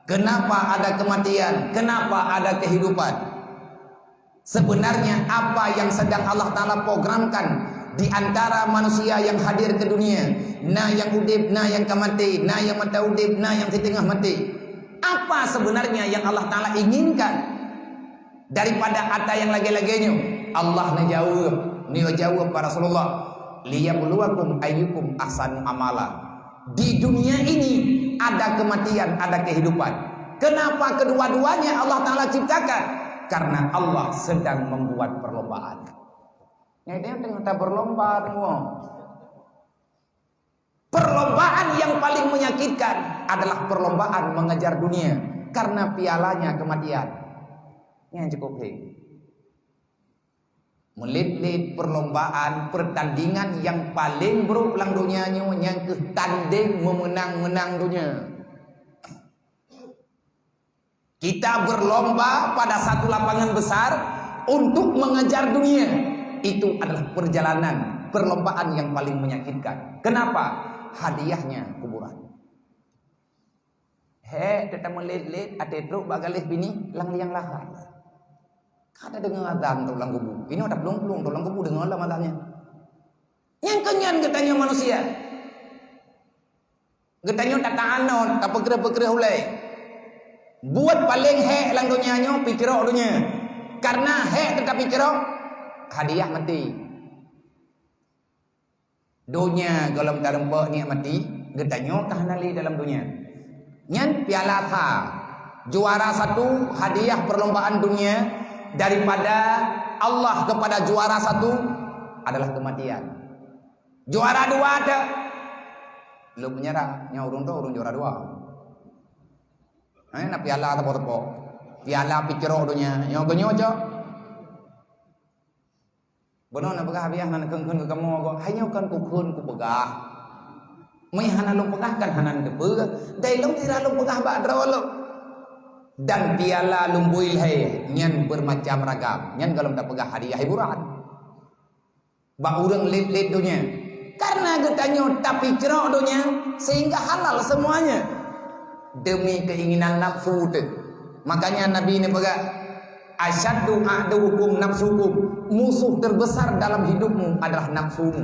Kenapa ada kematian? Kenapa ada kehidupan? Sebenarnya apa yang sedang Allah Ta'ala programkan di antara manusia yang hadir ke dunia, na yang udib, na yang mati, na yang mata udib, na yang di tengah mati. Apa sebenarnya yang Allah Ta'ala inginkan daripada ada yang lagi-laginya? Allah jawab para Rasulullah, liyabluwakum ayyukum ahsanu amala. Di dunia ini ada kematian, ada kehidupan. Kenapa kedua-duanya Allah Ta'ala ciptakan? Karena Allah sedang membuat perlombaan. Ya, dia tengah berlomba semua. Perlombaan yang paling menyakitkan adalah perlombaan mengejar dunia, karena pialanya kematian. Yang cukup melit-lit perlombaan, pertandingan yang paling buruk lang dunianya, yang ketanding memenang-menang dunia. Kita berlomba pada satu lapangan besar untuk mengejar dunia. Itu adalah perjalanan, perlombaan yang paling menyakitkan. Kenapa? Hadiahnya kuburan. Tetap melit-lit, ada truk bagalih bini, lang liang lahar. Kada dengar azan tu lang kubu. Ini ada pelung-pelung tu lang kubu dengar lah matanya. Yang kenyan katanya manusia. Katanya tak anon, tak pekerja-pekerja hulai. Buat paling hek lang dunianya pikirok dunia. Karena hek tetap pikirok, hadiah mati. Dunia kalau tak rempak ni mati, getanya tahanali dalam dunia. Nyan piala tha. Juara satu hadiah perlombaan dunia daripada Allah kepada juara satu adalah kematian. Juara dua ada. Lu menyerah, nya urung tu urung juara dua. Na piala tepo-tepo. Piala pikirok dunia. Yang kenyo aja. Bono na pegah biah nan keun ke kamu go. Hayo kan ku keun ku pegah. Mai hana lu pegah kan hanan de pegah. Dai lu tira lu pegah ba drawalo. Dan piala lumbuil hai nyan bermacam ragam. Nyan kalau tak pegah hadiah hiburan. Ba urang lit-lit dunia. Karena getanyo tapi pikirok dunia sehingga halal semuanya. Demi keinginan nafsu tu. Makanya Nabi ini berkata, asyaddu a'dukum nafsukum. Musuh terbesar dalam hidupmu adalah nafsumu.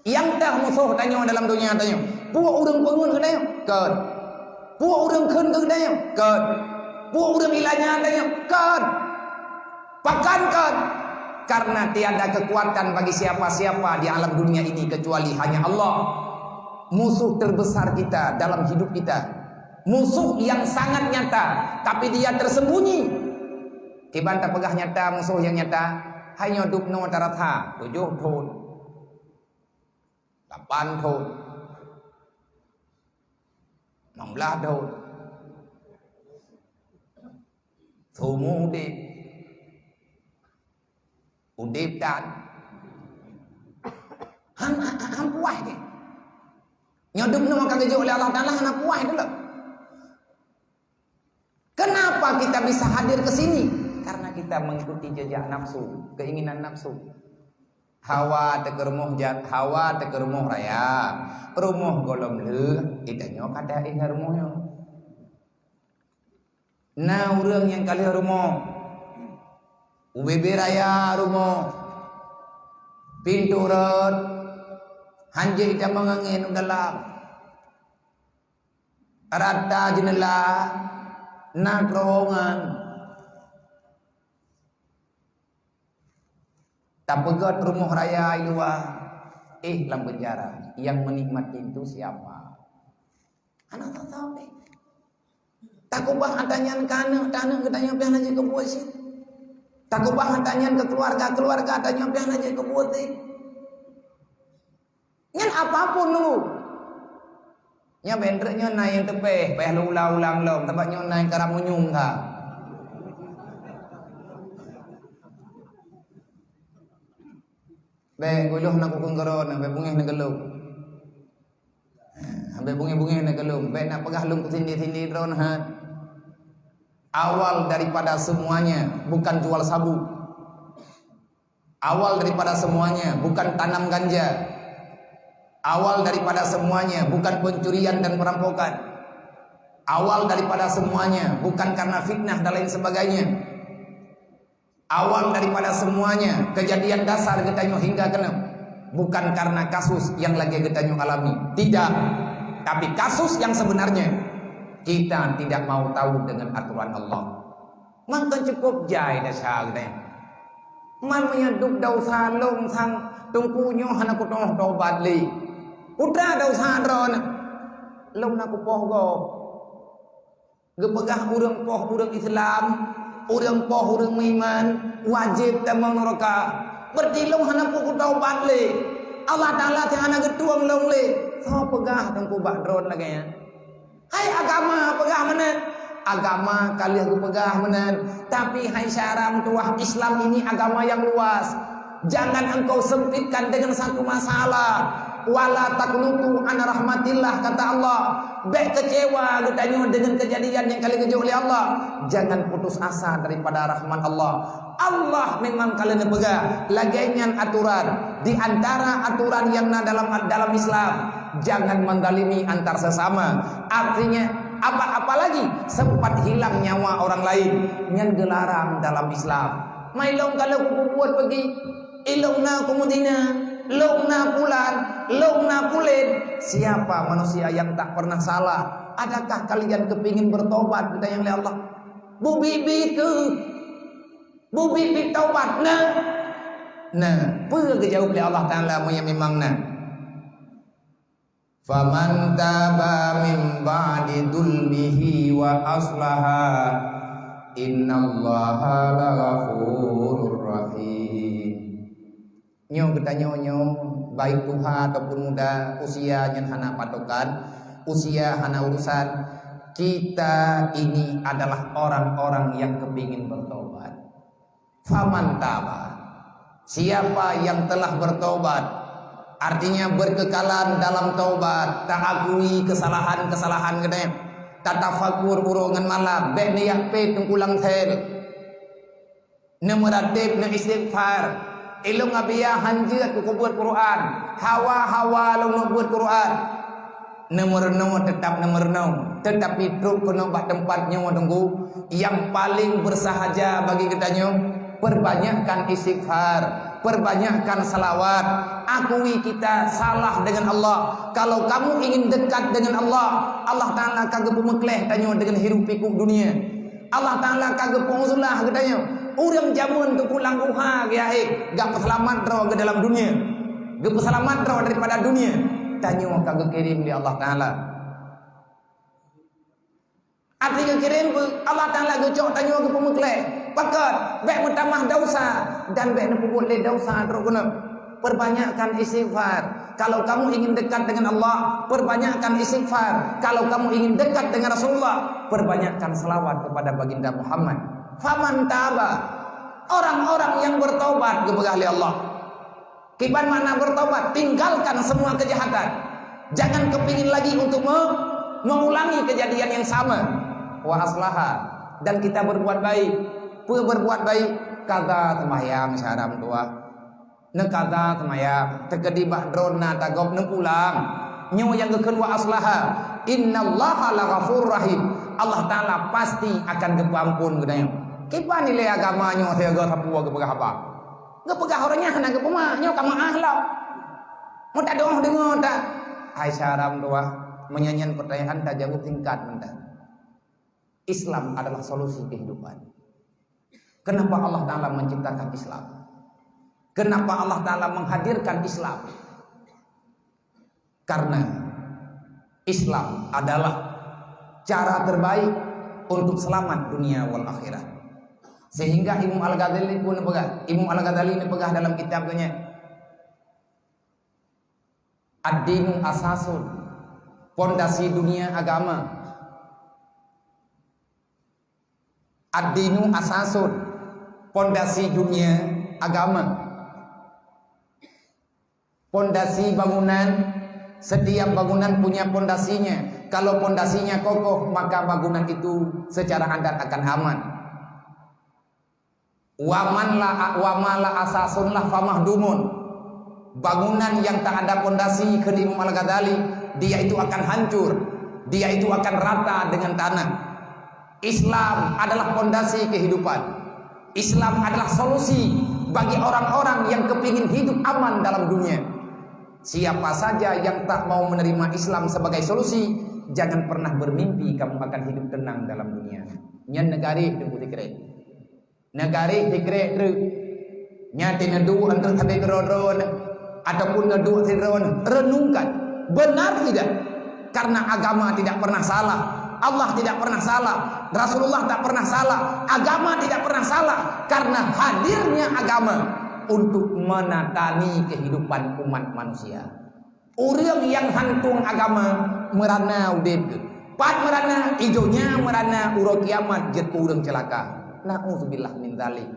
Yang dah musuh tanya dalam dunia tanya, puak urang pengun ke tanya? Kad. Puak urang keun ke tanya? Kad. Puak urang ilanya tanya? Kad. Pakan kad. Karena tiada kekuatan bagi siapa-siapa di alam dunia ini kecuali hanya Allah. Musuh terbesar kita dalam hidup kita, musuh yang sangat nyata, tapi dia tersembunyi. Kiban tak pegah nyata musuh yang nyata, hanya dupno taratha 7 tahun, 8 tahun, 16 tahun, semua udip dan han puas ni. Nyodum nama kagak oleh Allah Ta'ala hana puas dulu. Kenapa kita bisa hadir ke sini? Karena kita mengikuti jejak nafsu, keinginan nafsu. Hawa tekerumuh jat, hawa tekerumuh raya, rumah golom le, itanya kada ingat rumahnya. Nah orang yang kali rumah, UBB raya rumah, pintu rot. Hanjir kita mengangin dalam rata jenela nak rohongan tak pegat rumah raya iwa dalam penjara. Yang menikmati itu siapa? Anak tak tahu deh. Tak kubah atanyan kana tanah katanya pian aja ke buat sih. Tak kubah atanyan ke keluarga atanya pian aja ke buat sih. Nyan apapun lu. Nya bendreknya naik yang tepeh, peh lu ulang-ulang lom, tempatnya naik karamunyung ka. Be guluh nak kukung koron, be bungih nak gelung. Be bungih-bungih nak gelung, be nak pegah lung tindi-tindi drone ha. Awal daripada semuanya bukan jual sabu. Awal daripada semuanya bukan tanam ganja. Awal daripada semuanya bukan pencurian dan perampokan. Awal daripada semuanya bukan karena fitnah dan lain sebagainya. Awal daripada semuanya kejadian dasar getanyo hingga kena bukan karena kasus yang lagi getanyo alami. Tidak. Tapi kasus yang sebenarnya kita tidak mau tahu dengan aturan Allah. Maka cukup jai dah syarne. Man menyaduk dosa long sang tungkunyo hana ku toh tobat li. Putra dosa dron. Long nak poh go. Gepegah urang poh urang Islam, urang poh urang iman, wajib tamang neraka. Berarti long hana ku tobat li. Allah Taala teh hana getuang long li. So pegah tungku bak dron lagi ya. Hai agama pegah menen. Agama kalian ku pegah menen. Tapi hai syaram tuah Islam ini agama yang luas. Jangan engkau sempitkan dengan satu masalah. Wala taqnutu an rahmatillah kata Allah. Bek kecewa getanyo dengan kejadian yang kalian kejo oleh Allah. Jangan putus asa daripada rahmat Allah. Allah memang kalian pegah lagian aturan di antara aturan yang dalam Islam. Jangan mendalimi antar sesama. Artinya apa lagi sempat hilang nyawa orang lain yang gelarang dalam Islam. Mailong kalau ku buat pergi ilongna kumudina, longna pulan, longna pulen. Siapa manusia yang tak pernah salah? Adakah kalian kepingin bertobat kita yang oleh Allah? Bu bibi taubat nah, apa kejauh oleh Allah Taala yang memang nah. Faman taba min ba'di dzulmihi wa aslaha innallaha laghafurur rahim. Nyo kita nyo baik tua ataupun muda, usia yang hana patokan, usia hana urusan. Kita ini adalah orang-orang yang kepingin bertobat. Faman taba, siapa yang telah bertobat, artinya berkekalan dalam taubat, tak akui kesalahan-kesalahan gede, tak tafakur urungan malam, bek niyak pe tungkulang tel, nemeratib ne istighfar, ilung abiyah hanjat ku buat Quran, hawa long buat Quran, nomor tetap hidup kena buat tempatnya tunggu, yang paling bersahaja bagi kitanya, perbanyakkan istighfar, perbanyakkan salawat. Akui kita salah dengan Allah. Kalau kamu ingin dekat dengan Allah, Allah Taala kagak pemekleh tanya dengan hirup pikuk dunia. Allah Taala kagak pengusulah katanya. Urang jamun tu pulang uha ge aik, gak selamat ro ke dalam dunia. Gak selamat ro daripada dunia. Tanya kagak kirim di Allah Taala. Artinya kirim Allah Taala gocok tanya ke pemekleh. Pakat bek mentamah dosa dan bek nepubut le dosa terkena. Perbanyakkan istighfar. Kalau kamu ingin dekat dengan Allah, perbanyakkan istighfar. Kalau kamu ingin dekat dengan Rasulullah, perbanyakkan selawat kepada baginda Muhammad. Faman taba, orang-orang yang bertobat kepada Allah. Kiban makna bertobat? Tinggalkan semua kejahatan. Jangan kepingin lagi untuk mengulangi kejadian yang sama. Wa aslaha, dan kita berbuat baik. Berbuat baik kata sembahyang syaram tua nekata sembahyang terkedi bak drone na tagop ne pulang nyo yang kedua aslaha innallaha laghafurur rahim. Allah Taala pasti akan kepampun gedanya. Kipa nilai agamanya saya gak sapua ke pegah apa gak pegah orangnya hana ke pemah nyo kama ahlau mau tak doang dengar tak hai syaram tua menyanyian pertanyaan tak jawab tingkat mentah. Islam adalah solusi kehidupan. Kenapa Allah Ta'ala menciptakan Islam? Kenapa Allah Ta'ala menghadirkan Islam? Karena Islam adalah cara terbaik untuk selamat dunia wal akhirat. Sehingga Imam Al-Ghazali pun pegah dalam kitabnya Ad-Dinu Asasun, pondasi dunia agama. Ad-Dinu Asasun, pondasi dunia agama. Pondasi bangunan, setiap bangunan punya pondasinya. Kalau pondasinya kokoh, maka bangunan itu secara adat akan aman. Wa mala asasun lah famahdumun. Bangunan yang tak ada pondasi, kata Imam Al-Ghazali, dia itu akan hancur, dia itu akan rata dengan tanah. Islam adalah pondasi kehidupan. Islam adalah solusi bagi orang-orang yang kepingin hidup aman dalam dunia. Siapa saja yang tak mau menerima Islam sebagai solusi, jangan pernah bermimpi kamu akan hidup tenang dalam dunia. Nyan negari tunggu dikret. Negari dikret tu. Nyati nadu untuk habis kerodron ataupun nadu sidron, renungkan benar tidak? Karena agama tidak pernah salah, Allah tidak pernah salah, Rasulullah tak pernah salah, agama tidak pernah salah, karena hadirnya agama untuk menatani kehidupan umat manusia. Orang yang hantung agama merana udid, pat merana ijonya merana uro kiamat jet urang celaka. Nauzubillah min dzalik.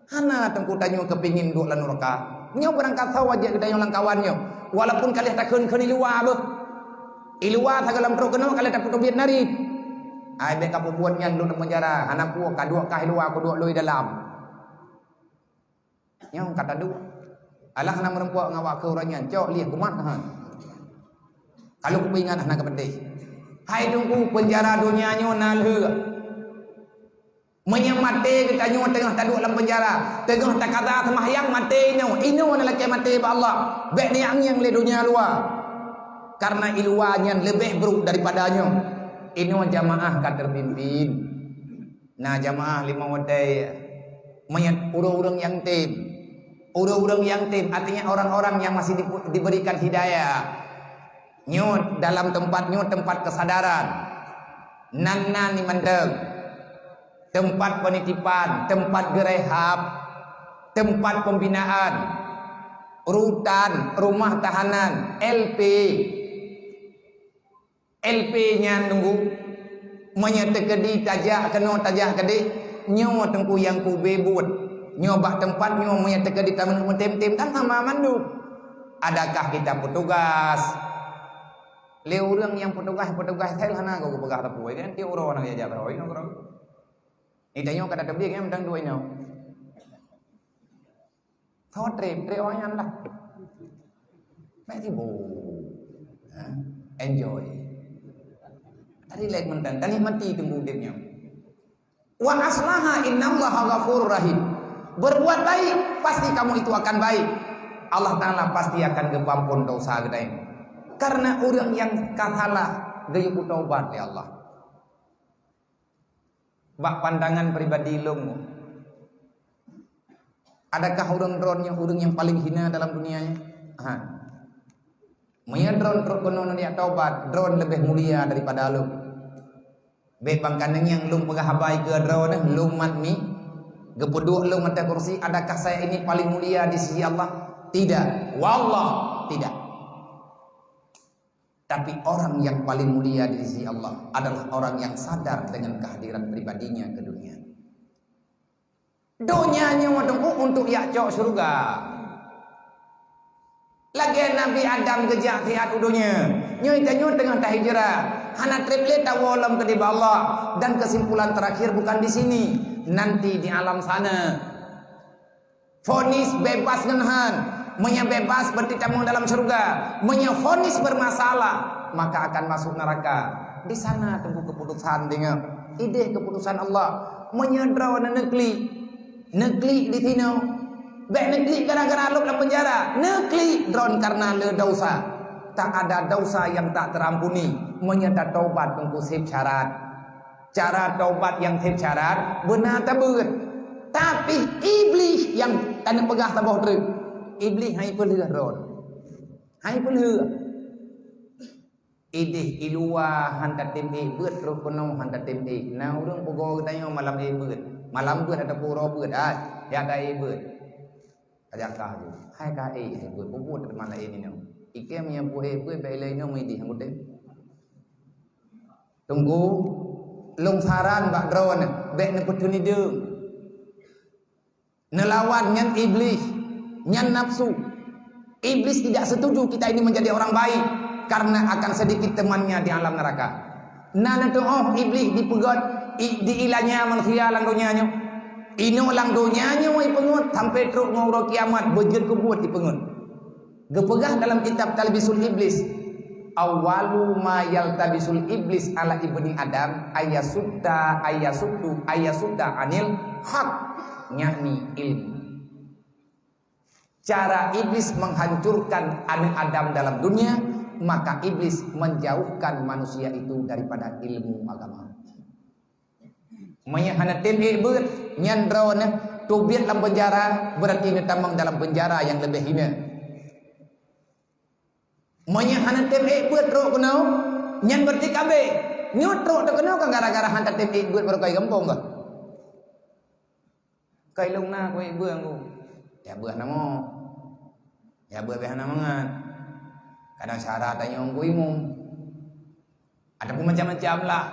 Hana tengku tanyo kepingin duk lan neraka. Nyo berangkat tahu aja kita yang kawannya. Walaupun kalian tak keun ke luar beuh. Iluar tagalam tro kena kalian tak putu biat nari. Ai be ka buat nyan lu penjara, anak ku ka dua ka luar ku dua lui dalam. Nyo kata dua. Alah na merempuk ngawak ke uranyan, cok lihat kumat ha. Kalau ku ingat anak kepedih. Hai tunggu penjara dunia nyo na leu. Menyamate kita nyo tengah taduk dalam penjara, tengah tak kata semahyang mati nyo. Ino na laki mati ba Allah. Bek ni yang le dunia luar. Karena iluannya lebih buruk daripadanya. Ino jamaah kan terpimpin. Nah jamaah lima wadai menyat urang-urang yang tim. Urang-urang yang tim artinya orang-orang yang masih diberikan hidayah. Nyo dalam tempatnya tempat kesadaran. Nan ni mandeng. Tempat penitipan, tempat gerehab, tempat pembinaan, rutan, rumah tahanan, LP-nya nunggu menyetekedi tajak kena tajak kedi nyo tengku yang ku bebut nyo bak tempat nyo menyetekedi taman tem-tem kan sama mandu. Adakah kita petugas? Le urang yang petugas tel hana go pegah tapu kan ti uro nang jajak hoi no uro. Idanyo kada tebik yang mendang dua ino. Thot trip oyan lah. Mesti bo. Enjoy. Tadi lek mendang, tadi mati tunggu udipnya. Wa aslaha innallaha ghafurur rahim. Berbuat baik pasti kamu itu akan baik. Allah Taala pasti akan ngepampun dosa kita ini. Karena orang yang katalah gayuh taubat ya Allah. Bak pandangan pribadi long. Adakah orang yang paling hina dalam dunianya? Maya drone kono dia taubat, drone lebih mulia daripada lu. Bebang kaneng yang lu penghabai ke drone, lu matmi, gepeduk lu mata kursi, adakah saya ini paling mulia di sisi Allah? Tidak. Wallah, tidak. Tapi orang yang paling mulia di sisi Allah adalah orang yang sadar dengan kehadiran pribadinya ke dunia. Dunianya untuk yakcok surga. Lagi Nabi Adam kejak sihat dunia. Nyoi tengah tak hijrah. Hana triplet tawalam ke diba Allah. Dan kesimpulan terakhir bukan di sini. Nanti di alam sana. Fonis bebas ngenhan. Menyebebas berarti kamu dalam surga. Menyefonis bermasalah maka akan masuk neraka. Di sana tunggu keputusan dengan ide keputusan Allah. Menyedraw negeri di sini. Baik negeri gara-gara lu dalam penjara. Negeri drone karena le dosa. Tak ada dosa yang tak terampuni. Menyedar taubat tunggu sip syarat. Cara taubat yang sip syarat benar tabut. Tapi iblis yang tanah pegah tabah terus. Iblis hai pelih ron. Hai pelih. Idih ilua hantar tim beut ro kono hantar tim nah urang pogo tanya malam beut. Malam beut ada puro beut ya kai beut. Ajakah tu. Hai kai hai beut bubut mana ini no. Ike punya buhe beut bailai no midi hangute. Tunggu longsaran bak drone bek ne putuni deung. Nelawan nyan iblis nyan nafsu Iblis tidak setuju kita ini menjadi orang baik karena akan sedikit temannya di alam neraka. Nana tu iblis dipegot diilanya manusia lang dunianya. Ino lang dunianya wai pengut sampai teruk ngoro kiamat bejut kebut dipengut. Gepegah dalam kitab Talbisul Iblis. Awalu ma yaltabisul iblis ala ibni Adam ayasudda anil haq nyani ilmu. Cara iblis menghancurkan anak Adam dalam dunia, maka iblis menjauhkan manusia itu daripada ilmu agama. Menyahanatin ibut nyandrona tubiat dalam penjara berarti tamang dalam penjara yang lebih hina. Menyahanatin ibut ro kenau nyan berarti kabe nyutro tu kenau kan gara-gara hantatin ibut baru kai kampung ka. Kai lungna ko ibut aku. Ya buah namo. Ya buah behana mangat. Kadang syarat tanya ongku imum. Ada pun macam-macam lah.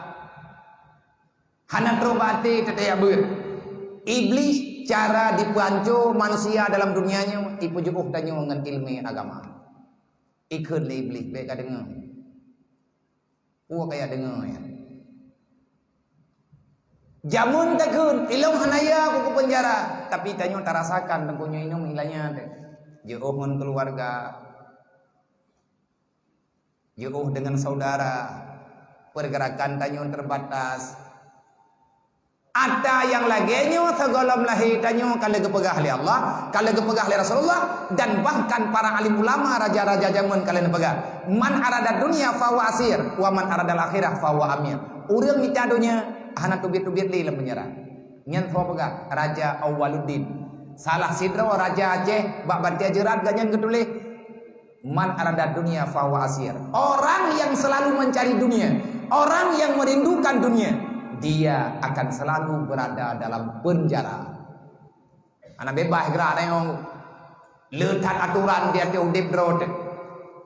Hana terobati tetaya buah. Iblis cara dipancu manusia dalam dunianya ipu jubuh tanya dengan ilmu agama. Ikut le iblis baik ka dengar. Puak kaya dengar ya. Jamun takun ilmu hanaya aku ke penjara tapi tanya tak rasakan tengkunya ini hilangnya jauh dengan keluarga jauh dengan saudara pergerakan tanya terbatas ada yang laginya segala lahir tanya kalau kepegah oleh Allah kalau kepegah oleh Rasulullah dan bahkan para alim ulama raja-raja zaman kalian pegah man arada dunia fawa asir wa man arada akhirah fawa amir urang minta dunia hana tubit-tubit li dalam penjara. Nyan tho pegah Raja Awaluddin. Salah sidro Raja Aceh bak bantia jerat ganyan ketulih. Man arada dunia fawa asir. Orang yang selalu mencari dunia, orang yang merindukan dunia, dia akan selalu berada dalam penjara. Anak bebas gerak tengok. Letak aturan dia tu udip drot.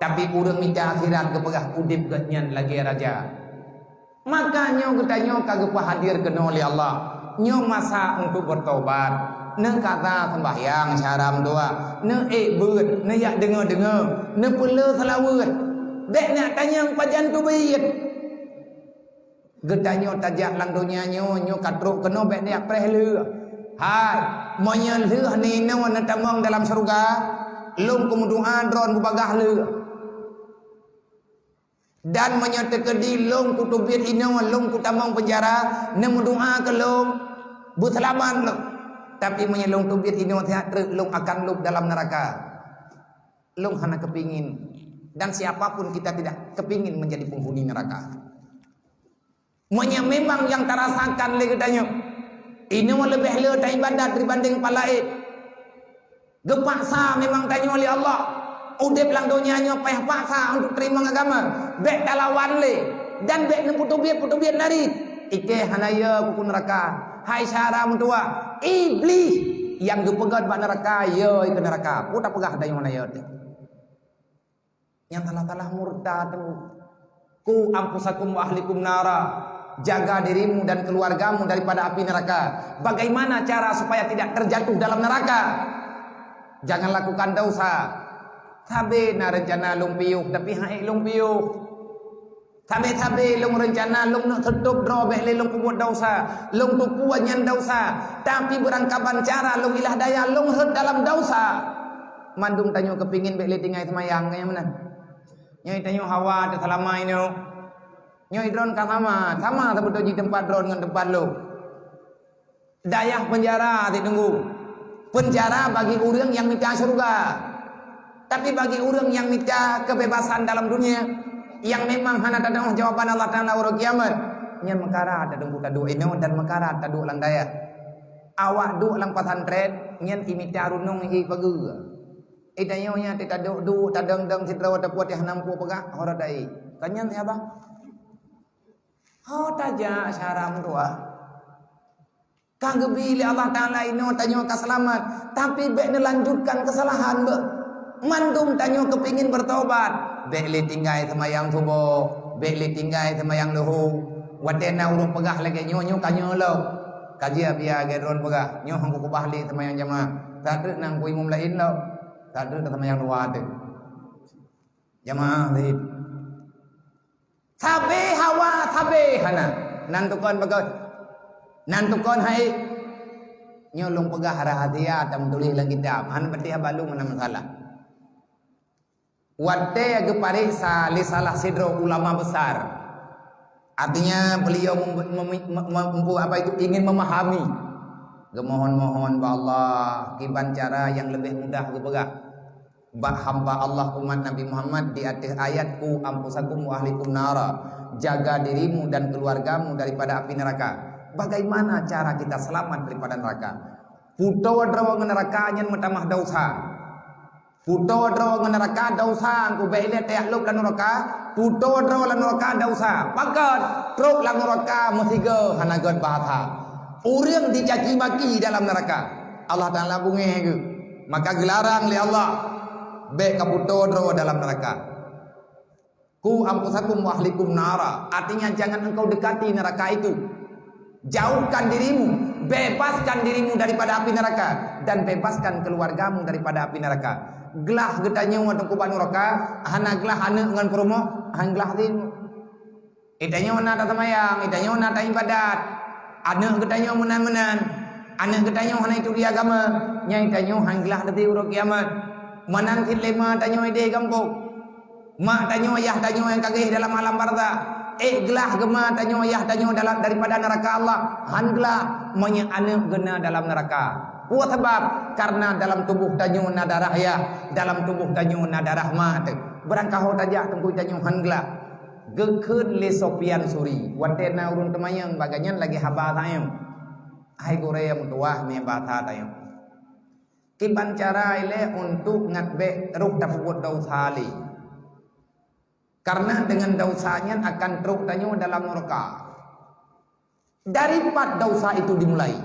Tapi urang minta akhirat kepegah udip ganyan lagi raja. Maka nyo kita nyo kagak hadir kena oleh Allah. Nyo masa untuk bertobat. Ne kata sembahyang syaram doa. Ne beut, ne yak dengar-dengar. Ne pula selawat. Dek nak tanya pajan tu bayit. Kita nyo tajak lang dunia nyo katruk kena bek dia preh le. Hai, monya le ni ne wana tamang dalam surga. Lum kumdoa dron bubagah le. Dan menyatakan di long kutubir ina long kutamang penjara nemu doa ke long berselamat long tapi menyelong tubir ina long akan long dalam neraka long hana kepingin dan siapapun kita tidak kepingin menjadi penghuni neraka memang yang terasakan le katanya ini lebih le tak ibadat dibanding palaid gepaksa memang tanya oleh Allah udip lang dunianya payah paksa untuk terima agama bek talawan le dan bek putubiat nari ike hanaya kuku neraka hai syaram tua iblis yang gepegat bak neraka ya ke neraka puta pegah dayu hanaya yang talah murtad ku ampusakum wa ahlikum nara jaga dirimu dan keluargamu daripada api neraka bagaimana cara supaya tidak terjatuh dalam neraka jangan lakukan dosa Sabe na rencana long piyuk tapi hai long piyuk. Sabe long rencana long nak tutup drobek le long kubut dosa, long tupuan nyan dosa. Tapi berangkapan cara long ilah daya long herd dalam dosa. Mandung tanyo kepingin bek le tinggai semayang kaya mana? Nyoi tanyo hawa te selama ini. Nyoi drone ka sama sebetulnya di tempat drone dengan tempat lo. Dayah penjara ditunggu. Penjara bagi orang yang minta surga. Tapi bagi orang yang minta kebebasan dalam dunia yang memang hana tadang jawaban Allah Taala ora kiamat nyen mekara tadung tadu ino dan mekara tadu lang daya awak du lang pesantren nyen imita runung i pegu idayo nya ti tadu du tadang dang sitra wata puat yang nampu pegah ora dai kanyen ya bah ho taja syaram tua kanggebi li Allah Taala ino tanyo ka selamat tapi bek lanjutkan kesalahan be mandum tanyo kepingin bertobat bek le tinggai semayang subuh bek le tinggai semayang luhu watena urung pegah lagi nyo kanyo lo kaji abia gedron pegah nyo hang ku bahli semayang jamaah tak nang ku imum lain lo Tak ada kata yang luar tu. Jamaah ni. Sabe hawa sabe hana. Nan tukon bagai. Nan tukon hai. Nyolong pegah rahasia tam tulis dalam kitab. Han berarti balu mana masalah. Wate age pariksa li salah sidro ulama besar. Artinya beliau ingin memahami. Gemohon-mohon ba Allah kiban cara yang lebih mudah ke pegah. Ba hamba Allah umat Nabi Muhammad di atas ayat ku ampusakum wa ahlikum nara. Jaga dirimu dan keluargamu daripada api neraka. Bagaimana cara kita selamat daripada neraka? Puto draw neraka nyen metamah dosa. Puto draw neraka dosa ku bele te luk lan neraka. Puto draw lan neraka dosa. Pakat truk lan neraka mestiga hanagot bahasa. Orang dicaci maki dalam neraka. Allah Taala bunge ke. Maka gelarang oleh Allah be kaputo draw dalam neraka. Ku ampusakum wa ahlikum nara. Artinya jangan engkau dekati neraka itu. Jauhkan dirimu, bebaskan dirimu daripada api neraka dan bebaskan keluargamu daripada api neraka. Gelah getanya untuk kuban neraka, hana gelah hana dengan promo, han gelah din. Itanya mana tak semayang, itanya mana tak ibadat. Anak getanya menan-menan, anak getanya hana itu di agama, nyai itanya han gelah tadi urut kiamat. Manan lima tanya ide kampung. Mak tanya ayah tanya yang kagih dalam alam barzah. Gelah gema tanya ayah tanya dalam daripada neraka Allah. Han gelah monya anak gena dalam neraka. Kuat sebab karena dalam tubuh tanya na darah ayah, dalam tubuh tanya na darah mak. Berangkah tajak tunggu tanya han gelah. Gekeun le Sofian Suri. Watena urun temayang baganyan lagi haba tayang. Hai Korea mutuah me bata tayang. Kiban cara ile untuk ngatbe ruh taput dosa li. Karena dengan dosanya akan teruk tanya dalam neraka. Dari pat dosa itu dimulai.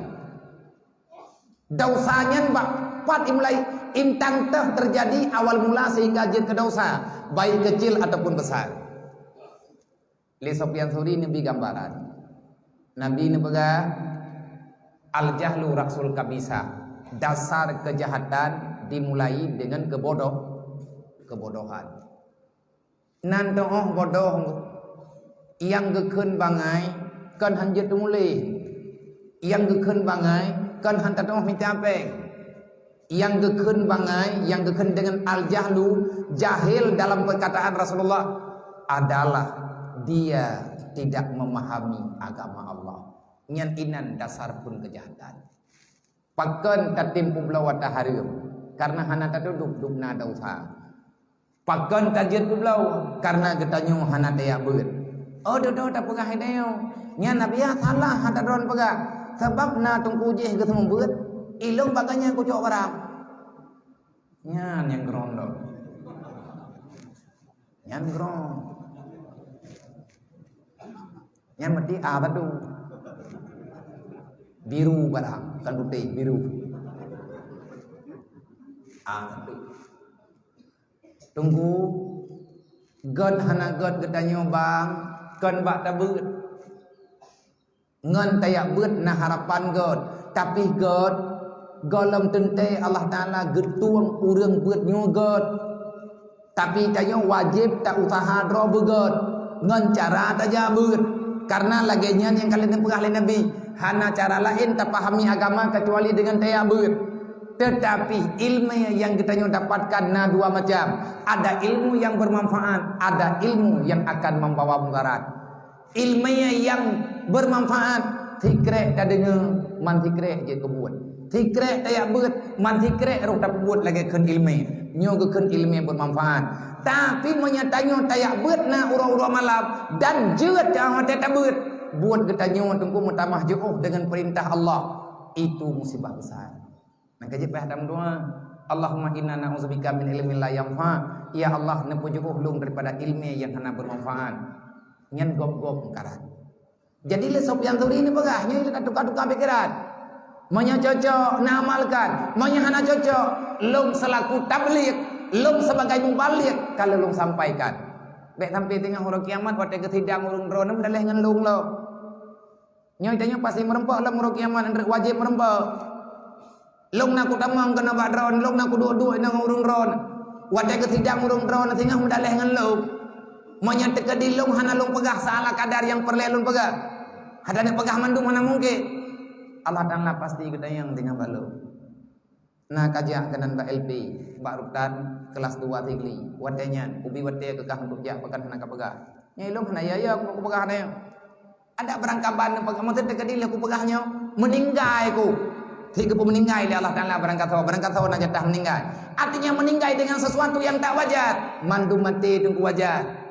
Dosanya pat dimulai intang terjadi awal mula sehingga jin ke dosa, baik kecil ataupun besar. Li Sofyan Suri nabi gambaran. Nabi ni bega al jahlu raksul kabisa. Dasar kejahatan dimulai dengan kebodohan. Nan doh bodoh yang gekeun bangai kan hanjet mulai yang gekeun bangai kan hantar doh minta apa yang gekeun bangai yang gekeun dengan al jahlu jahil dalam perkataan Rasulullah adalah dia tidak memahami agama Allah nyan inan dasar pun kejahatan pakeun tatimpu blawata harum karena hana taduduk dukna dosa. Pakan kajian pulau karena getanyo hana daya beut. Oh dodo tak pegah dayo. Nya nabi salah hata don pegah. Sebab na tungku je ke semua beut. Ilung baganya ku cok barang. Nya yang grondo. Yang gron. Nya mesti apa tu? Biru barang, kan putih biru. Tu. Tunggu god hana god getanyo bang kon bak tabut ngan tayak beut na harapan god tapi god golem tente Allah Taala getuang urang beut nyo god tapi tayo wajib tak usaha dro beut ngan cara taja beut karena laginya yang kalian pegah oleh Nabi hana cara lain tak pahami agama kecuali dengan tayak beut. Tetapi ilmu yang kita dapatkan na dua macam. Ada ilmu yang bermanfaat, ada ilmu yang akan membawa mudarat. Ilmu yang bermanfaat, tikre tak dengar, man tikre je kebuat. Tikre tak buat, man tikre roh tak buat lagi kan ilmu. Nyo kan ilmu bermanfaat. Tapi menyatanya tak buat na urang-urang malam dan jeut jangan tak buat. Buat kita nyo tunggu mutamah jauh dengan perintah Allah. Itu musibah besar. Nak kaji paham doa. Allahumma inna na'udzubika min ilmin la yanfa. Ya Allah, nepujuh ulung daripada ilmu yang hana bermanfaat. Nyan gop-gop karat. Jadi le Sofyan Suri ini begahnya ile tukar-tukar pikiran. Manya cocok nak amalkan, manya hana cocok. Lung selaku tabligh, lung sebagai mubaligh kalau lung sampaikan. Bek sampai tengah orang kiamat pada ketidang urung dronem daleh ngan lung lo. Nyoy tanya pasti merempok lah urung kiamat wajib merempok. Long nak tamang kena bak dron, long nak dua-dua nang urung dron. Wadai ke sidang urung dron tengah mendaleh ngan long. Monya teka di long hana long pegah salah kadar yang perlelun pegah. Ada nak pegah mandum mana mungkin. Allah Taala pasti kita yang dengan balu. Nah kajak kanan ba LP, ba rutan kelas 2 tigli. Wadainya ubi wadai kekah untuk jak pekan hana kapegah. Nyai long hana ya aku pegah na. Ada berangkaban pegah motor teka di aku pegahnya meninggal aku. Tiga pun meninggal Allah Taala berangkat tahu nak jatah meninggal. Artinya meninggal dengan sesuatu yang tak wajar. Mandu mati tunggu wajar.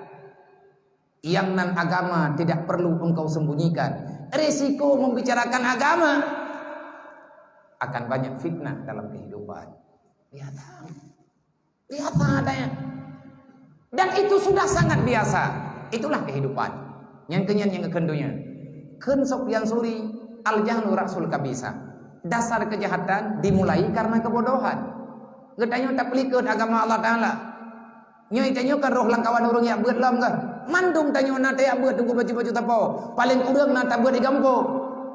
Yang nan agama tidak perlu engkau sembunyikan. Risiko membicarakan agama akan banyak fitnah dalam kehidupan. Biasa adanya. Dan itu sudah sangat biasa. Itulah kehidupan. Yang kenyan yang kekendunya. Ken sok yang suri al jahlu rasul kabisa. Dasar kejahatan dimulai karena kebodohan. Getanyo tak pelikut agama Allah Taala. Nyoi tanyo kan roh langkawan urang yak beut lam kan. Mandum tanyo na yak beut tunggu baju-baju tapo. Paling urang na tak beut di kampung.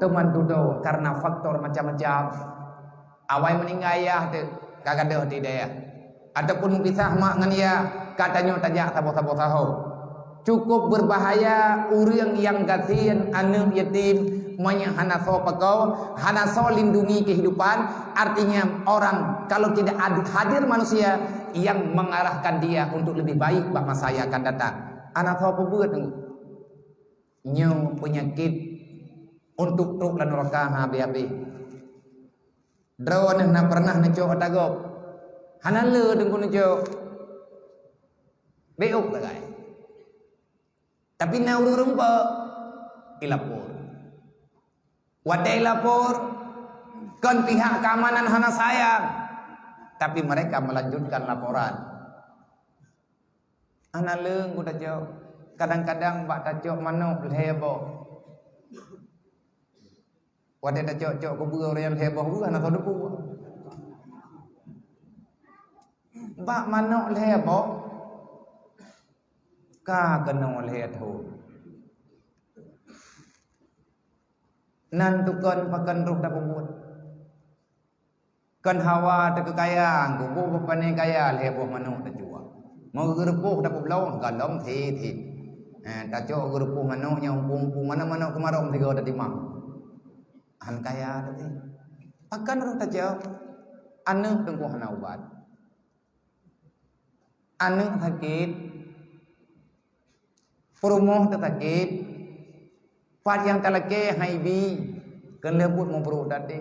Teman dudo karena faktor macam-macam. Awai meninggal ya tu kagak ada tidak. Ataupun kisah mak ngan ya katanya tajak tapo-tapo tahu. Cukup berbahaya urang yang gatin anak yatim hana so pakau, hana so lindungi kehidupan. Artinya orang kalau tidak hadir manusia yang mengarahkan dia untuk lebih baik bak masa yang akan datang. Anak so pebuat nyu penyakit untuk truk dan neraka habi-habi. Drone na pernah neco otagop. Hana le dengku neco. Beuk lagai. Tapi na urung pa ilapur. Wadai lapor, kan pihak keamanan hana sayang, tapi mereka melanjutkan laporan. Ana leung kuda jauh, kadang-kadang bak tajok manuk heboh. Wadai tajok kubur yang heboh bukan atau depu. Bak manuk heboh, ka kena heboh. Nan tukon pakan ruh dah buat. Kan hawa tak kekayaan, kubu bapane kaya heboh manuk dah jual. Mau gerepuh dah pulau galong thi. Tak cok gerepuh manuknya umpung mana kemarau tiga dah timang. Han kaya tadi. Pakan ruh tak jauh. Anak tunggu hana ubat. Anak sakit. Perumoh sakit. Fat yang talake haibi kan lebut memperuk tadi.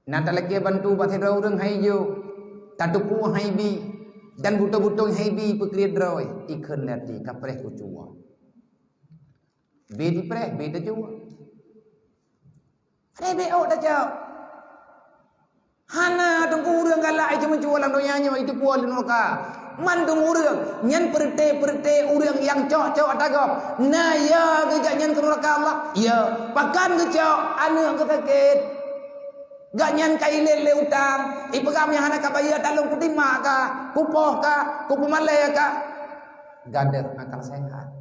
Nah talake bantu pasal orang haijo. Tatupu haibi dan buto-buto haibi pekriat droi ikan nanti kapreh kucua. Bedi preh beda jua. Rebe dah jauh. Hana tunggu urang galak itu menjual lang doyanya itu pual neraka. Mandung urang nyan perte urang yang cok atagop. Nah ya gak nyan ke neraka Allah. Ya pakan ke cok anak ke sakit. Gak nyan kai lele utang. Ipegam yang hana kabaya talung kutima ka, kupoh ka, kupumalaya ka. Gader akal sehat.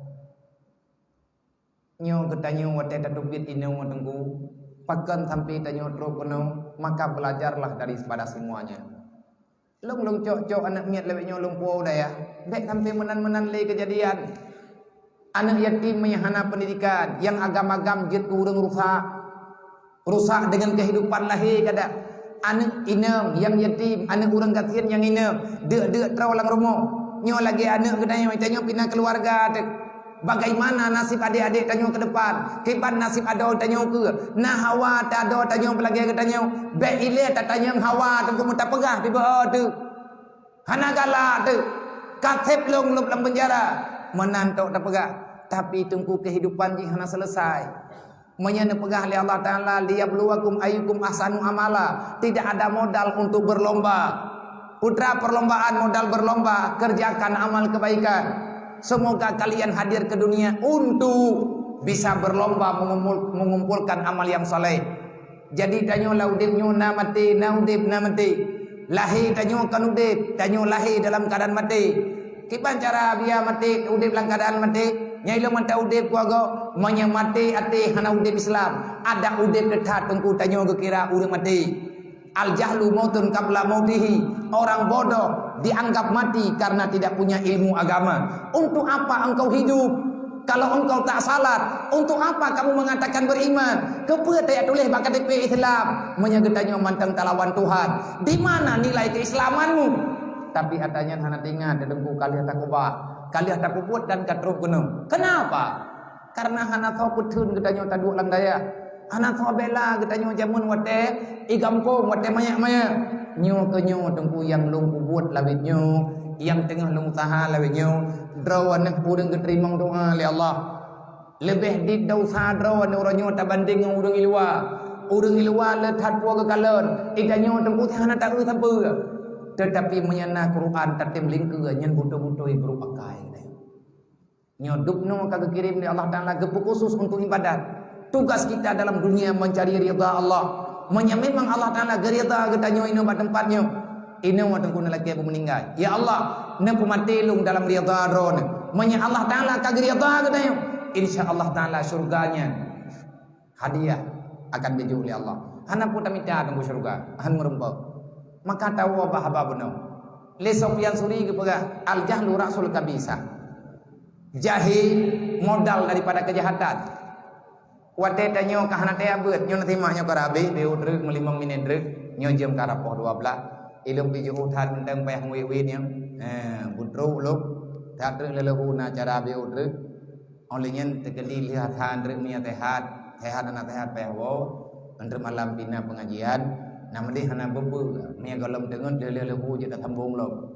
Nyo ketanyo wate tatubit ino tunggu. Pakan sampai tanyo tro kono, maka belajarlah dari pada semuanya. Long cok anak miat lewat nyolong puau dah ya. Dek sampai menan le kejadian. Anak yatim yang hana pendidikan, yang agam-agam jet kurang rusak dengan kehidupan lahir kada. Anak inem yang yatim, anak urang gatian yang inem, dek terawang rumah. Nyo lagi anak kedanya tanyo pindah keluarga dek. Bagaimana nasib adik-adik tanyo ke depan? Kiban nasib ada tanyo ke? Nah hawa tak ada tanyo pelagi ke tanyo. Baik ile tak tanyo hawa tunggu muta pegah tiba tu. Hana galak tu. Katep long dalam penjara. Menantok tak pegah. Tapi tunggu kehidupan jing hana selesai. Menyana pegah li Allah Taala liyabluwakum ayyukum ahsanu amala. Tidak ada modal untuk berlomba. Putra perlombaan modal berlomba, kerjakan amal kebaikan. Semoga kalian hadir ke dunia untuk bisa berlomba mengumpulkan amal yang soleh. Jadi tanyo laudib nyo na mati, naudib na mati. Lahir tanyo kan udib, tanyo lahir dalam keadaan mati. Kipan cara biar mati udib dalam keadaan mati? Nyai lo mata udib kuago, manya mati ati hana udib Islam. Ada udib dekat tengku tanyo kekira urang mati. Al-jahlu mautun qabla mautihi. Orang bodoh dianggap mati karena tidak punya ilmu agama. Untuk apa engkau hidup kalau engkau tak salat? Untuk apa kamu mengatakan beriman? Kepa tak tulis bak KTP Islam, menyegetanya mantang talawan Tuhan. Di mana nilai keislamanmu? Tapi adanya hana tingat dedengku kalian takubah, kalian takubut dan katruh gunung. Kenapa? Karena hana tahu putun katanya taduk lang daya. Hana tahu bela katanya jamun wate igampong wate maya-maya. Nyo ke nyo tengku yang long kubut lawit nyo, yang tengah long usaha lawit nyo. Drawan nak urang keterimang doa oleh Allah. Lebih di dosa drawan orang nyo tak banding dengan urang ilwa. Urang ilwa le that puak kekalan. Idanyo tengku hana tak siapa. Tetapi menyana Quran tatim lingke nyen butuh-butuh guru pakai. Nyodup no kagak kirim di Allah Taala gepuk khusus untuk ibadat. Tugas kita dalam dunia mencari ridha Allah. Memang Allah Taala gerida kita nyo ino bat tempatnya. Ino watang kuna lagi aku meninggal. Ya Allah, nempu matilung dalam ridha ron. Allah Taala kagak ridha kita nyo. Insya Allah Taala surganya hadiah akan diju oleh Allah. Hana pun minta tunggu surga. Han merumpok. Maka tahu apa benar. Lesok yang suri kepada al-jahlu rasul kabisa. Jahil modal daripada kejahatan. Wate tanyo kahana teh beut nyo nanti maknyo karabe deu drek melimang minit drek nyo jem karapoh 12 ilung piju uthan teng peh ngwi-win yang budro luk tak drek lelehu na cara beu drek oleh nyen tegedi lihat han drek mia tehat anak tehat peh wo andre malam pina pengajian nama dia hana bebu mia golom tengun lelehu je tambung lo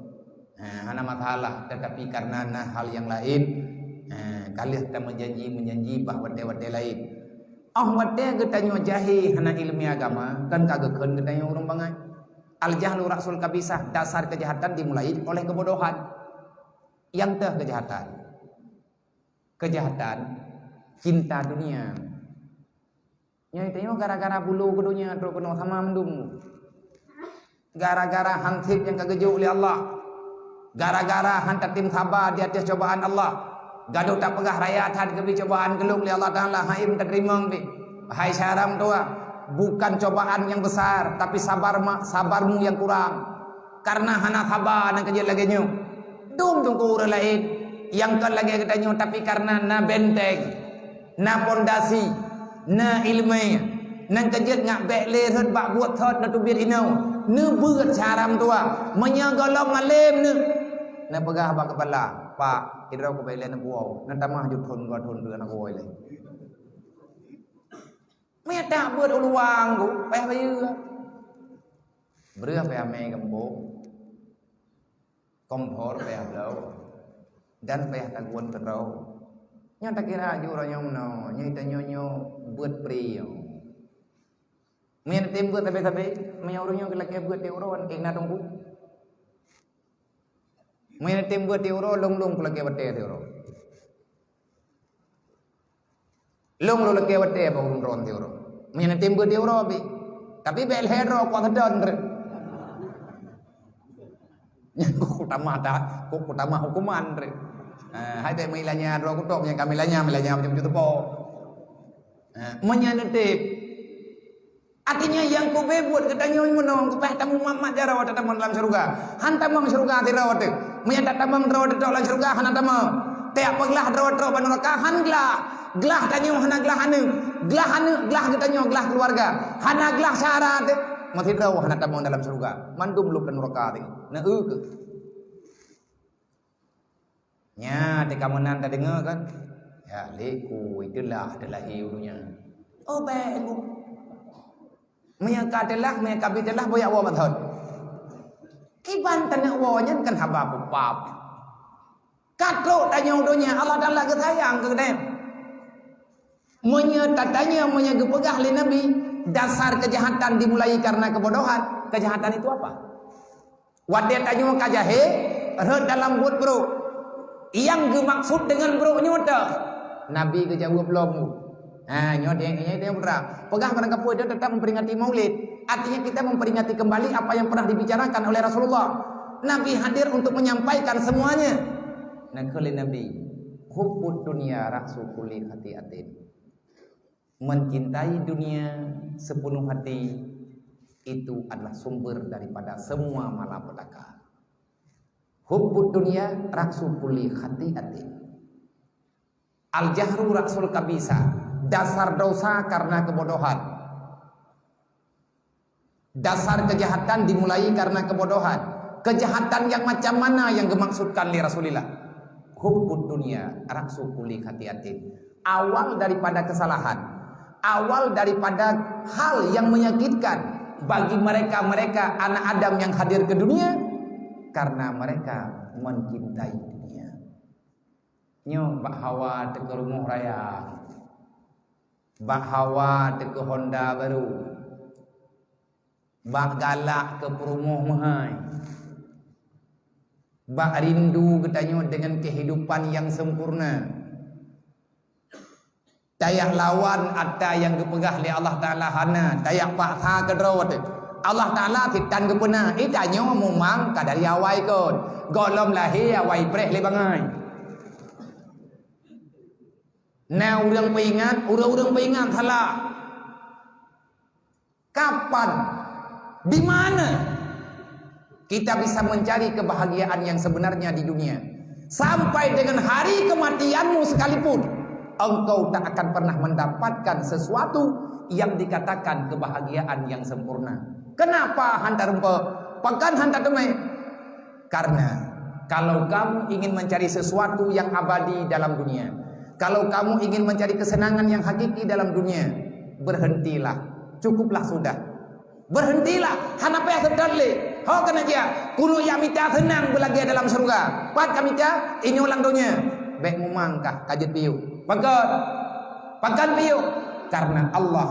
hana masalah tetapi karena hal yang lain kalian kita menjanji bahawa wate lain. Wate getanyo jahi hana ilmu agama kan kagak keun getanyo urang bangai. Al-jahlu rasul kabisah, dasar kejahatan dimulai oleh kebodohan. Yang teh kejahatan. Kejahatan cinta dunia. Nya itu gara-gara bulu ke dunia terus kena sama mendung. Gara-gara hansip yang kagak jauh oleh Allah. Gara-gara hantar tim sabar di atas cobaan Allah. Gaduh tak pegah raya had ke cobaan gelung li Allah Taala haim terima bi. Hai syaram tua, bukan cobaan yang besar tapi sabarmu yang kurang. Karena hana sabar nang kejel lagi nyu. Dum tungku urang lain yang kan lagi kita nyu tapi karena na benteng, na pondasi, na ilmu, nang kejel ngak bek le hot bak buat thot na tubir inau. Ne beut syaram tua, menyagolong ngalem ne. Na pegah bak kepala, Pak Irau ko bailen ang buaw. Nantamah jud thon รือnakโวยเลย. Maya tak buat uluang ku, peh bayu. Beureuh peh ame gembok. Kompor peh blau. Dan peh taguan terau. Nya tak kira ju ranyong no, nya ita nyonyo buat pri. Maya tim buat tapi maya urunyo kelake buat ti uron ing na tunggu. Maya tim buat ti uro long kelake wate ti uro. Long leke wate apa urun ron ti uro. Maya tim buat ti uro bi. Tapi bel hero ko thadon re. Ku utama hukuman re. Hai te milanya ro ku tok yang kamilanya macam tu po. Maya netip artinya yang kau buat katanya menong kepeh tamu Muhammad jara wata tamu dalam surga. Han tamang surga ti rawat. Maya tamang rawat dalam surga han tamang. Te apaglah rawat ban neraka han glah tanyo hana glah katanya glah keluarga. Hana glah syarat. Mati raw hana tamang dalam surga. Mandum luk dan neraka ti. Na ke. Nya te kamunan ta dengar kan? Ya leku itulah adalah hiunya. Oh baik ku. Maya katelah maya kabitelah boya wa mathon. Kiban tanah wanya kan haba pupap. Katro tanya udonya Allah Taala ke sayang ke dem. Maya tatanya maya gepegah li Nabi dasar kejahatan dimulai karena kebodohan. Kejahatan itu apa? Wade tanya kajahe rod dalam buat bro. Yang gemaksud dengan bro nyota. Nabi ke jawab belum. Nyot yang berang. Pegah pada kapui dia tetap memperingati Maulid. Artinya kita memperingati kembali apa yang pernah dibicarakan oleh Rasulullah. Nabi hadir untuk menyampaikan semuanya. Nakali Nabi, hubbud dunia ra'su kulli khati'atin. Mencintai dunia sepenuh hati itu adalah sumber daripada semua malapetaka. Hubbud dunya raksu kulli khati'atin. Al-jahru raksul kabisa, dasar dosa karena kebodohan. Dasar kejahatan dimulai karena kebodohan. Kejahatan yang macam mana yang dimaksudkan oleh Rasulullah? Hubbud dunya raksu kulli khati'atin. Awal daripada kesalahan, awal daripada hal yang menyakitkan bagi mereka anak Adam yang hadir ke dunia, karena mereka mencintai dunia. Nyo bak Hawa ke rumah raya, bak Hawa ke Honda baru, bak galak ke perumah mahal, bak rindu katanya dengan kehidupan yang sempurna. Tayak lawan ada yang dipegah oleh Allah Ta'ala hana, tayak paksa ke drawat Allah Ta'ala titan ke pena itanya memang kadari awai kot golom lahir awai preh le bangai. Nah orang peingat salah. Kapan, di mana kita bisa mencari kebahagiaan yang sebenarnya di dunia? Sampai dengan hari kematianmu sekalipun, engkau tak akan pernah mendapatkan sesuatu yang dikatakan kebahagiaan yang sempurna. Kenapa hantar pekan hantar temai? Karena kalau kamu ingin mencari sesuatu yang abadi dalam dunia, kalau kamu ingin mencari kesenangan yang hakiki dalam dunia, berhentilah, cukuplah sudah. Berhentilah, hana payah sedale. Ho kena dia, kuno ya mita senang belagi dalam surga. Pat kami ta ini ulang dunia. Baik mumangkah kajet piu. Pakan piu. Karena Allah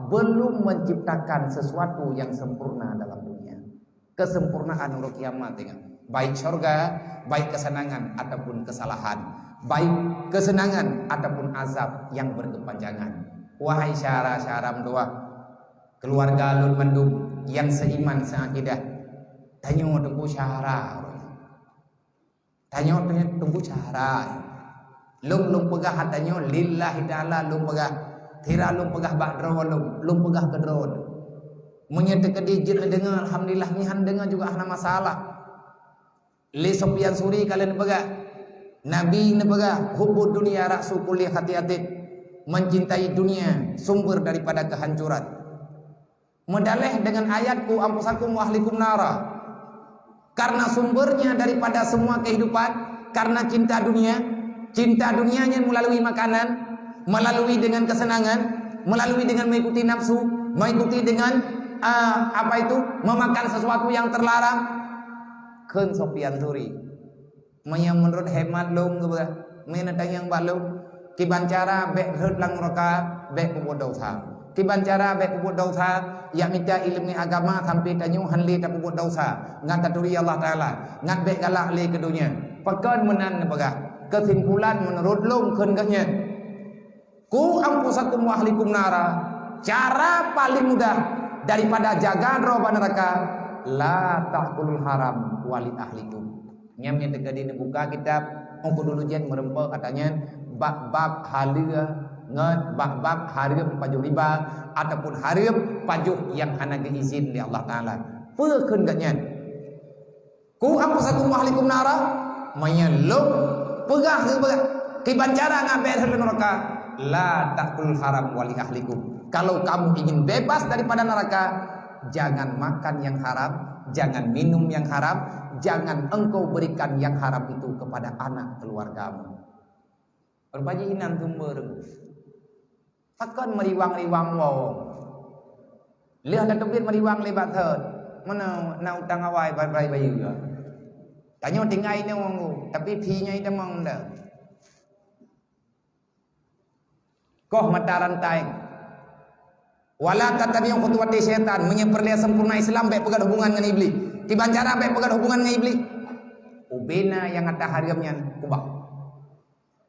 belum menciptakan sesuatu yang sempurna dalam dunia. Kesempurnaan untuk kiamat dengan baik surga, baik kesenangan ataupun kesalahan, baik kesenangan ataupun azab yang berkepanjangan. Wahai syara-syara mendua, keluarga Lun Mandum yang seiman seakidah, tanyo tunggu syara, tanyo tunggu syara. Lung pegah hatanyo lillahi ta'ala, lung pegah tira, lung pegah bakdro, lung pegah kedro. Menyatakan dijin dengar alhamdulillah nihan dengar juga ahna masalah. Li Sufyan Suri kalian pegah Nabi ne pegah hubbud dunia raksu kulli khati'atin, mencintai dunia sumber daripada kehancuran. Medaleh dengan ayatku ampusakum wa ahlikum nara, karena sumbernya daripada semua kehidupan karena cinta dunia. Cinta dunianya melalui makanan, melalui dengan kesenangan, melalui dengan mengikuti nafsu, mengikuti dengan memakan sesuatu yang terlarang. Kun Sufyan Suri yang menurut hemat long ke menatang yang balong kibancara bek herdlang roka bek pubut dosa, kibancara bek pubut dosa ya minta ilmu agama sampai tanyu hanli tak pubut dosa ngan taturi Allah Ta'ala ngan bek galak li ke dunia pekan menan pegah. Kesimpulan menurut long kendaknya ku ampusakum wa ahlikum nara, cara paling mudah daripada jaga roba neraka, la ta'kulul haram wali ahlikum. Nyamnya tegadi buka kitab aku dulu jen merempel katanya bab halia ngat bab harim pajuh riba ataupun harim pajuh yang hana diizin oleh Allah Ta'ala. Peukeun gatnya ku ampusakum wa ahlikum nara mayallum pegah kibancara ngabe neraka, la ta'kul haram wali ahlikum. Kalau kamu ingin bebas daripada neraka, jangan makan yang haram, jangan minum yang haram, jangan engkau berikan yang haram itu kepada anak keluargamu. Berbaji hinan tumber pakon meriwang-riwang wo lihat ada tubir meriwang lebat thot mana na utang awai bai bayu. Tanya tinggai ni orang tapi pinya itu mang dah. Koh mata rantai. Wala tatabi'u khutuwati syaitan, menyempurnakan sempurna Islam baik pegat hubungan dengan iblis. Kibancara baik pegat hubungan dengan iblis. Ubena yang ada harimnya kubah.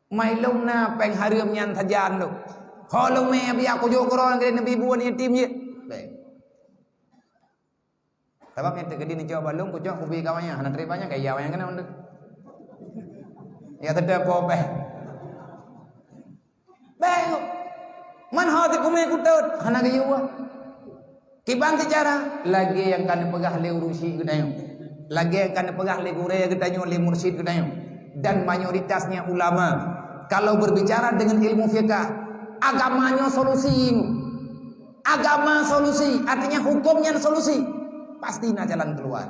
Mailung na peng harimnya tajan tu. Holong me abi aku jo koron ke nabi buan yatim je. Baik. Sebab yang terjadi ni jawab balung kucak kubi kawannya hana teribanya kayak yawa yang kena undur. Ya tidak apa-apa. Baik. Man hati kume kutut hana kayu. Kiban secara lagi yang kan pegah le urusi gedayo. Lagi yang kan pegah le gure gedayo le mursyid gedayo. Dan mayoritasnya ulama kalau berbicara dengan ilmu fikih agamanya solusi. Agama solusi, artinya hukumnya solusi. Pasti na jalan keluar.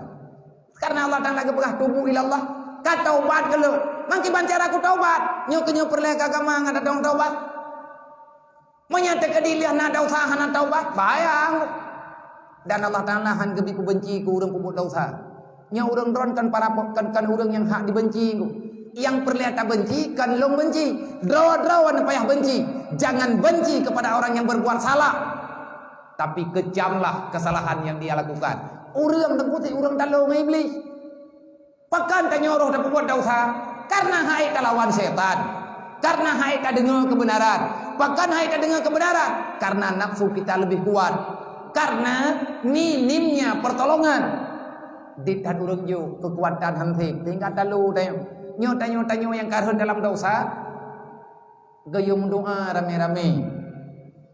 Karena Allah Ta'ala pegah tubuh ilallah. Kata taubat kalau mangki bancara aku taubat. Nyo perlek agama ngada dong taubat. Menyatakan dilihat nada usaha na taubat. Bayang. Dan Allah Ta'ala han gebi ku benci ku urang ku buat dosa. Nya urang dron kan para kan urang yang hak dibenci ku. Yang perlihat benci kan long benci. Draw-drawan payah benci. Jangan benci kepada orang yang berbuat salah. Tapi kejamlah kesalahan yang dia lakukan. Urang deputi urang dalung iblis. Pakan tanyoroh dah buat dosa karena hai lawan setan. Karena hai dengar kebenaran. Pakan hai dengar kebenaran karena nafsu kita lebih kuat. Karena minimnya pertolongan di urang jo kekuatan hantip tinggal dalu tayo nyo yang karhen dalam dosa gayung doa rame-rame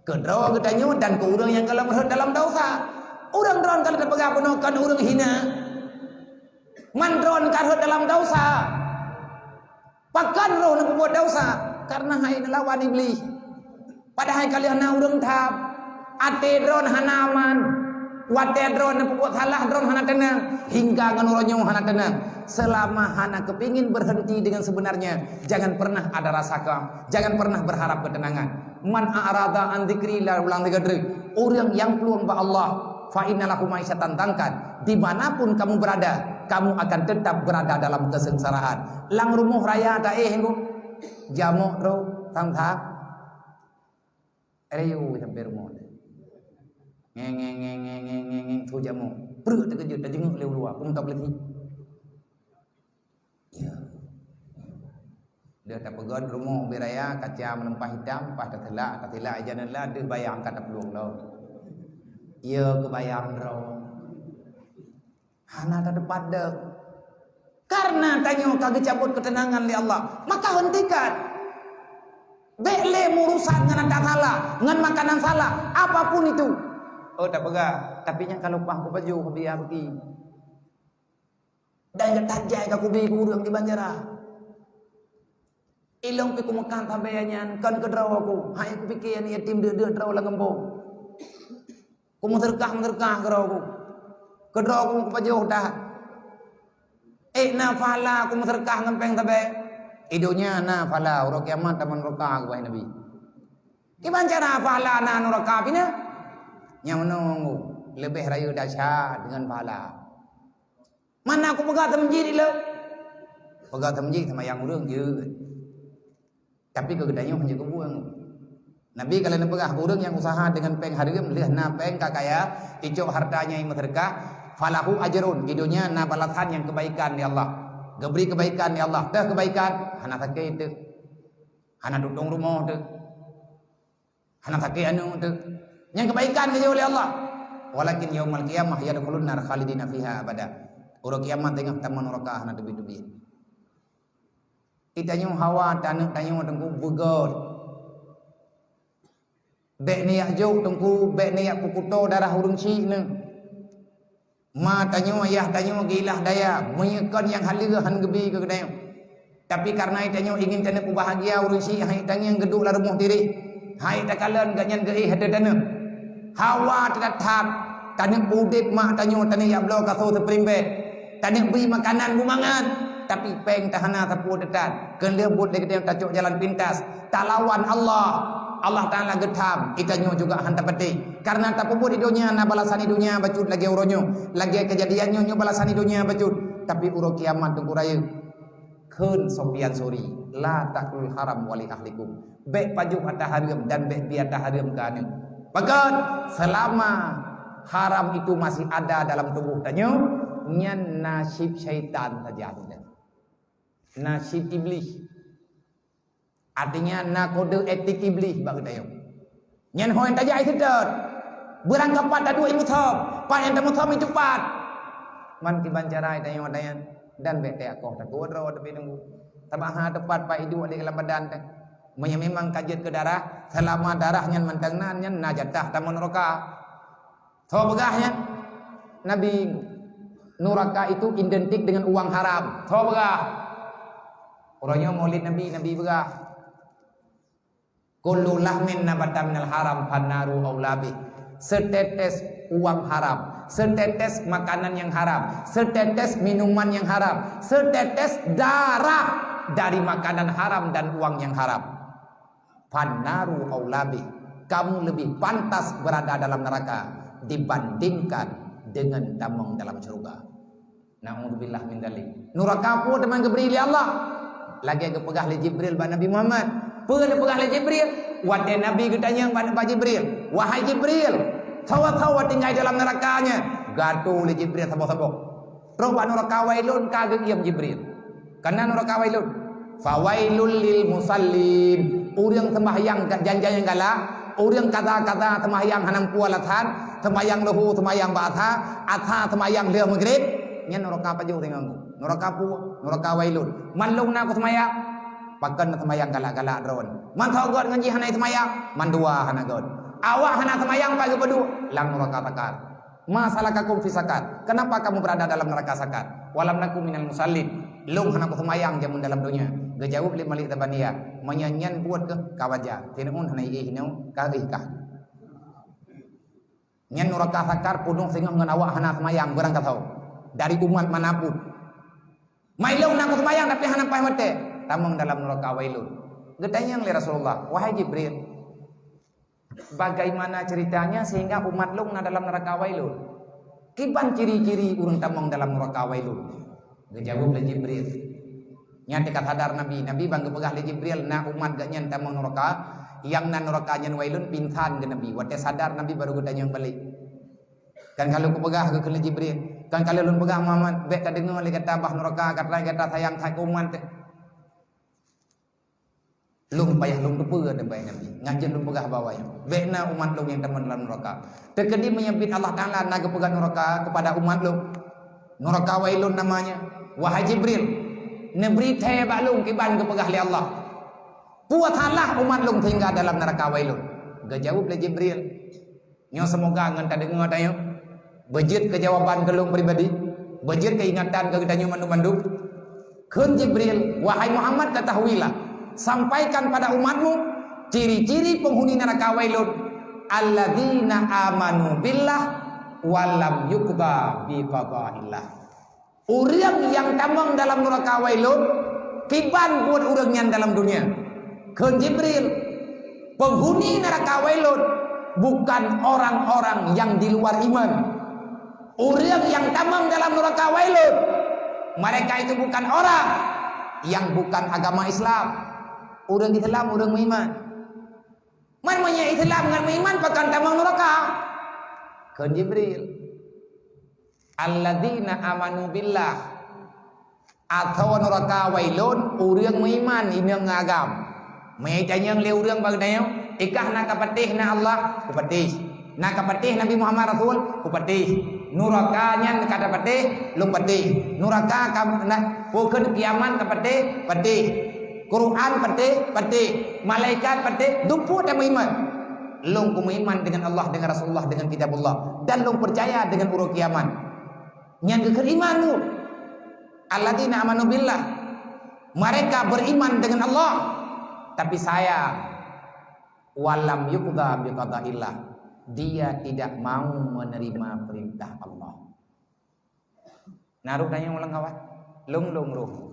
kedro gedanyo dan ke urang yang kalau dalam dosa urang dron kalau dapegah penokan urang hina mandron karhen dalam dosa pakan roh nak buat dosa karena hai lawan iblis padahal kalian urang tab ate dron hanaman wate dron buat salah dron hana tenang hingga nganuronyo hana tenang selama hana kepingin berhenti dengan sebenarnya jangan pernah ada rasa jangan pernah berharap ketenangan man a'rada an dzikri la ulang digadri orang yang peluang ba Allah fa innalahu ma'isyatan tangkan dimanapun kamu berada kamu akan tetap berada dalam kesengsaraan lang rumuh raya ta engko jamu ro tangta ayo sampai rumah ngeng thu jamu perut terkejut dah jenguk leu luar pun tak boleh ya dia tak pegon rumah beraya kaca menempah hitam pas tertelak ajanallah dia bayang kata peluang lo ya kebayang ro hana tak depan dek karena tanya kagak cabut ketenangan li Allah maka hentikan bele urusan dengan tak salah dengan makanan salah apapun itu. Oh tak pegah, tapi yang kalau pang ku baju ku biar pergi. Dan ketajai ka ku bi urang di Banjara. Ilong pi ku makan tabayanyan kan ke draw aku. Hai ku pikir ni yatim dia draw la gembong. Ku menterkah ke draw aku. Ke draw aku ku baju dah. Na fala ku menterkah ngempeng tabe. Idunya na fala uro kiamat taman rokah ku Nabi. Ki Banjara fala na rokah pina. Yang menunggu lebih rayu dahsyat dengan pahala. Mana aku pegang temjid le? Pegang temjid sama yang urang je. Tapi kegedanyo hanya kebuang. Nabi kalau nak pegang urang yang usaha dengan peng harim lihat na peng kakaya icok hartanya yang berkah falahu ajrun hidunya na balasan yang kebaikan ya Allah. Geberi kebaikan ya Allah. Dah kebaikan hana sakit tu. Hana dudung rumah tu. Hana sakit anu tu. Yang kebaikan saja oleh Allah. Walakin yaumul qiyamah yadkhulun nar khalidina fiha abada. Urang kiamat tengah taman neraka na debi-debi. Itanyo hawa tanuk tanyo tengku begot. Bek niak jauh tengku bek niak pukuto darah urang si ne. Ma tanyo ayah tanyo gilah daya menyekan yang halir han gebi ke kedai. Tapi karena itanyo ingin tanuk bahagia urang si hai tanyo yang geduk la rumah diri. Hai takalan ganyan geih hada dana. Hawa terdatap tanik udip mak tanyo tanik ya blo kaso seprimbet tanik beri makanan bumangan tapi peng tahana sapu detan keun lebut dekat yang tacuk jalan pintas tak lawan Allah Ta'ala getam itanyo juga hantar peti karena tak puput idunya na balasan idunya bacut lagi uronyo lagi kejadiannya nyo balasan idunya bacut tapi uro kiamat tunggu raya keun sopian suri la takul haram wali ahlikum bek pajuk atas haram dan bek biata haram kanu bahkan selama haram itu masih ada dalam tubuh tanyo nyan nasib syaitan saja ada. Nasib iblis. Artinya na kode etik iblis bagi tayo. Nyan hoen taja sedot. Beranggapan ada dua ilmu thom. Pan yang temu thom itu pat. Man ki bancarai tayo dayan dan bete akoh tak kodro tapi nunggu. Tabaha tepat pa idu di dalam badan teh. Memang kajet ke darah selama darahnya mentangnan nyan najatah tamun roka Tahu begahnya? Nabi neraka itu identik dengan uang haram. Tahu begah? Orangnya maulid Nabi begah. Kullu lahmin nabata minal haram fannaru aulabi. Setetes uang haram, setetes makanan yang haram, setetes minuman yang haram, setetes darah dari makanan haram dan uang yang haram. Fannaru aulabi. Kamu lebih pantas berada dalam neraka dibandingkan dengan tamang dalam surga. Na'udzubillah min dzalik. Neraka pun teman Jibril ya Allah. Lagi ke pegah le Jibril ba Nabi Muhammad. Pernah pegah le Jibril. Wadai Nabi ketanya pada Jibril, wahai Jibril, tawa-tawa tinggal dalam nerakanya. Gaduh le Jibril sabok-sabok. Roba neraka wailun kagak iam Jibril. Karena neraka wailun. Fawailul lil musallin. Urang sembahyang janjang yang galak, urang kata-kata sembahyang hanam kualatan, sembahyang lahu, sembahyang ba'atha, atha sembahyang leu maghrib. Nya neraka apa jauh dengan neraka pu, neraka wailun. Manlung na ko sembahyang pakan semayang galak-galak drone. Man thogot ngaji hanai semayang, man dua hana god. Awak hana semayang pagi pedu, lang neraka takar. Masalah kakum fi sakar. Kenapa kamu berada dalam neraka sakar? Walam nakum minal musallin. Lung hana ko semayang jamun dalam dunia. Gejawab li malik tabaniya. Menyanyian buat ke kawaja. Tinun hanai hinau ka kah. Nyan neraka sakar pudung sehingga ngan awak hana semayang berang tahu. Dari umat manapun. Mai lung nak semayang tapi hana pai mate. Tamang dalam neraka wailun. Getanya oleh Rasulullah, wahai Jibril, bagaimana ceritanya sehingga umat lu dalam neraka wailun? Kiban ciri-ciri urang tamang dalam neraka wailun? Gejawab oleh Jibril. Nya dekat sadar Nabi bangga pegah oleh Jibril, na umat gak nyan tamang neraka, yang nan neraka nyan wailun pintan ke Nabi. Wate sadar Nabi baru getanya balik. Kan kalau ku pegah ke Jibril, kan kalau lu pegah Muhammad, bet ka dengar oleh kata bah neraka, kata sayang sak umat. Lung payah lung depa dan bayang Nabi ngajen lung pegah bawahnya bekna umat lung yang teman dalam neraka terkedi menyebut Allah Ta'ala naga pegang neraka kepada umat lung neraka wailun namanya wahai Jibril neberi tebak lung kiban ke pegah li Allah puatlah umat lung tinggal dalam neraka wailun gejawab le Jibril nyo semoga ngan tak dengar tayo bejit ke jawaban ke lung pribadi bejit keingatan ke kita mandu-mandu kun Jibril wahai Muhammad ketahuilah sampaikan pada umatmu ciri-ciri penghuni neraka wailun alladzina amanu billah walam yuqda bi qadaillah. Urang yang tamang dalam neraka wailun kiban buat urang yang dalam dunia. Keun Jibril, penghuni neraka wailun bukan orang-orang yang di luar iman. Urang yang tamang dalam neraka wailun mereka itu bukan orang yang bukan agama Islam. Orang Islam, orang beriman. Mana Islam dengan beriman pakan tamang neraka. Keun Jibril. Alladzina amanu billah. Atau neraka wailun orang beriman ini ngagam. Mai tanyang le orang bagnayo, ikah nak kapatih na Allah, kupatih. Nak kapatih Nabi Muhammad Rasul, kupatih. Neraka nya kata patih, lum patih. Neraka kam nak pokon kiamat kapatih, patih. Quran pati, malaikat pati, dumpu dan beriman. Long beriman dengan Allah, dengan Rasulullah, dengan kitabullah, dan long percaya dengan urut kiamat. Yang keiman tu, alladzina amanu billah. Mereka beriman dengan Allah, tapi saya walam yuqda bi qadaillah. Dia tidak mau menerima perintah Allah. Naruh tanya ulang kawan. Long.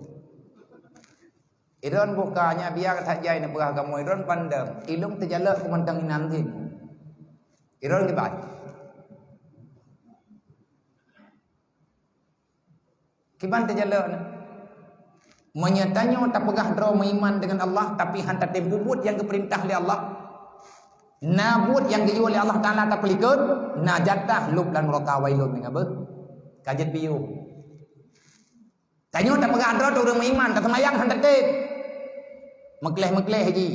Iron bukanya biar tak jai nak berah kamu iron pandang ilung terjalak kumandang nanti iron kibat kiban terjalak menyatanya tak pegah draw beriman dengan Allah tapi hantar tembubut yang diperintah oleh Allah nabut yang dijual oleh Allah Ta'ala tak pelikut najatah lub dan neraka wailun dengan kajet biu tanya tak pegah draw tu orang beriman tak semayang hantar tembubut mekleh haji.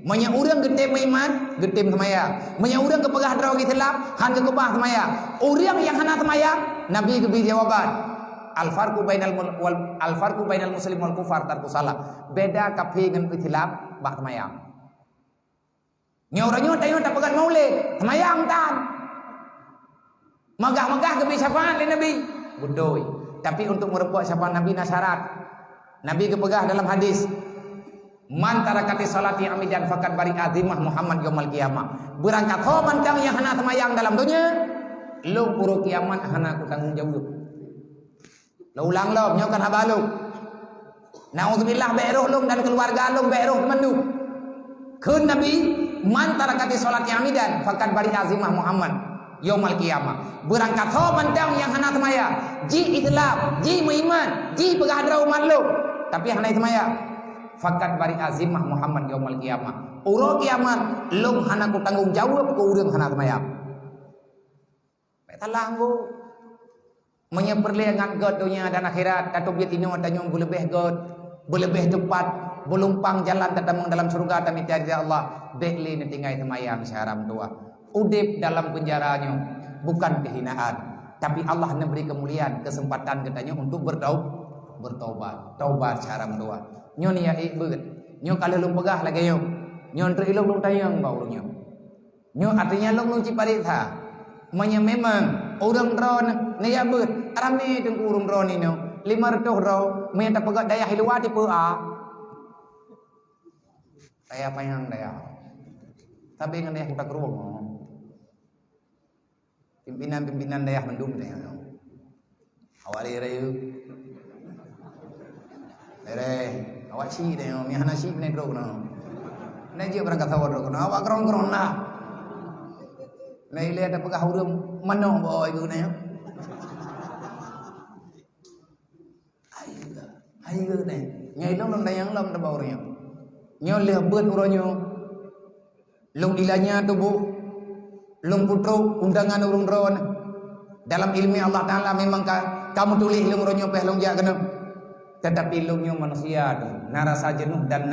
Manya urang getem iman, getem semaya. Manya urang kepegah draw Islam, han ke kebah semaya. Urang yang hana semaya, Nabi gebir jawaban. Al farqu bainal muslim wal kufar tarku salah. Beda kafir dengan Islam, bah semaya. Nya urang nyo tayo tak pegan maulid, semayang tan. Megah-megah ke syafaat oleh Nabi. Budoi. Tapi untuk merebut syafaat Nabi nak syarat. Nabi kepegah dalam hadis. Man tarakati salati amidan fakat bari azimah Muhammad yaumul qiyamah. Berangkat ho mantang yang hana semayang dalam dunia. Lu puru kiamat hana aku tanggung jawab. Lu ulang lo nyokan habalu. Nauzubillah be'ruh lum dan keluarga lum be'ruh mendu. Kun Nabi man tarakati salati amidan fakat bari azimah Muhammad yaumul qiyamah. Berangkat ho mantang yang hana semayang. Ji Islam, ji beriman, ji berhadrah umat lu. Tapi hana semayang. Fakat bari azimah Muhammad yaumul qiyamah. Uro kiamat lum hana ku tanggung jawab ku urang hana semayang. Talang ku menyeperlihat god dunia dan akhirat. Datuk biat ini watanya berlebih god, berlebih cepat, belumpang jalan tertamung dalam surga dan mencari Allah. Bekli ni tinggal semayang syaram tua. Udip dalam penjaranya bukan kehinaan, tapi Allah memberi kemuliaan, kesempatan katanya untuk bertaubat. Taubat syaram tua. Nyo ni ya ikut. Nyo kalau lu pegah lagi nyo. Nyo untuk ilok lu tayang bau nyo. Nyo artinya lu ciparita. Manya memang orang ron ni ya ber. Rame teng urung ron ini. 500 ron. Manya tak pegat daya hiluat tipe a. Daya payang daya. Tapi dengan daya kita keruang. Pimpinan daya mendum daya. Awali rayu. Dere, awak si daya. Mi hana si ni drog no. Naji berangkat sawar drog no. Awak kerong lah. Nay lihat apa kah urang mana boy guna ya? Ayo ni, nyai long dayang long dah baurnya. Nyo lihat buat uranyo, long ilanya tubuh, long putro undangan urung ron. Dalam ilmu Allah Taala memang kamu tulis long uranyo peh long jak kena. Tetapi longnya manusia tu, narasa jenuh dan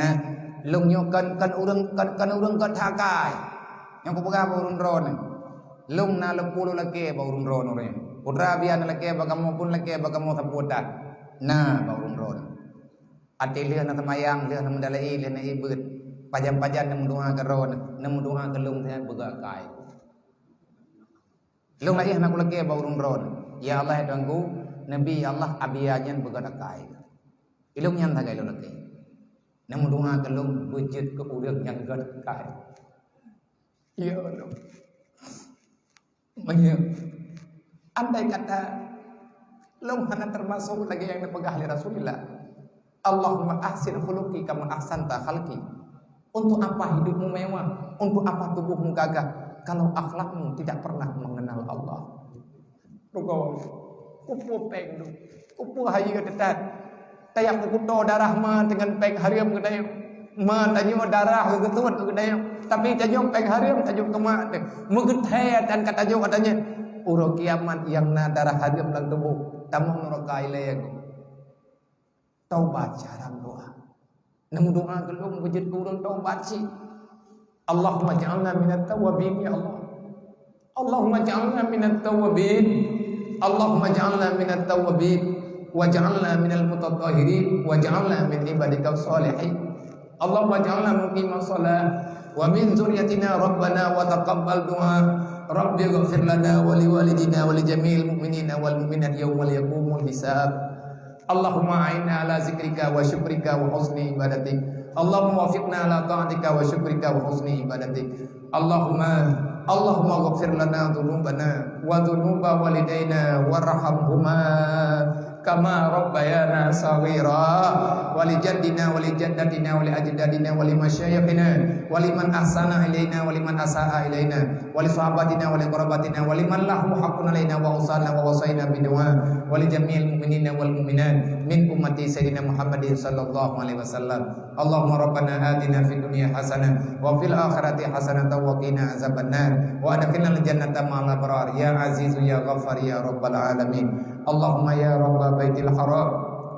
longnya kan urang kan thakai. Yang ku pegang urung ron. Lung na lepulu lagi baurun ron orang. Putra biar lagi bagamu pun lagi bagamu saputan. Na baurun ron. Ati lihat na tamayang lihat na mendalai lihat na ibut. Pajan-pajan na mendoa ke ron, na mendoa ke lung saya begakai. Lung lagi na lagi baurun ron. Ya Allah tuanku, Nabi Allah abiyanyan begakai. Ilung yang tak gaya lagi. Na mendoa ke lung wujud ke urang yang begakai. Ya Allah. Andai kata long hana termasuk lagi yang dipegah oleh Rasulullah. Allahumma ahsin khuluqi kama ahsanta khalqi. Untuk apa hidupmu mewah? Untuk apa tubuhmu gagah? Kalau akhlakmu tidak pernah mengenal Allah. Rugo, kupu peng tu, kupu hayu tetat. Tayak kuto darah ma dengan peng hariam kedai. Ma tanyo darah ketut kedai. Tapi tajung peng hariam tajung kemak deh. Megethe dan katajo katanya uro kiamat yang na darah hariam dalam tubuh tamung neraka ilayak. Taubat jarang doa. Namun doa kelum wujud kurang taubat si. Allahumma ja'alna minat tawabin ya Allah. Allahumma ja'alna minat tawabin. Allahumma ja'alna minat tawabin. Wa ja'alna minal mutatahhirin. Wa ja'alna min ibadika salihin. Allahumma ja'alna muqimah salat. Wa min zuriyatina Rabbana wa taqabbal du'a. Rabbi ighfir lana wa liwalidina wa li jami'il mu'minina wal mu'minat yawmal yaqumul hisab. Allahumma a'inna ala zikrika wa syukrika wa husni ibadatik. Allahumma wafiqna ala ta'atika wa syukrika wa husni ibadatik. Allahumma ighfir lana dhunubana wa dhunuba walidayna warhamhuma kama rabbayana saghira wa li jaddina wa li jaddatina wa li ajdadina wa li masyayikhina wa liman ahsana ilaina wa liman asaa ilaina wa li sahabatina wa li qarabatina wa liman lahu haqqun alaina wa usana wa wasaina bidua wa li jami'il mu'minina wal mu'minat min ummati sayyidina Muhammadin sallallahu alaihi wasallam. Allahumma rabbana atina fid dunya hasanah wa fil akhirati hasanah wa qina azabannar wa adkhilnal jannata ma'al abrar ya azizu ya ghaffar ya rabbal alamin. Allahumma ya rabb baitil haram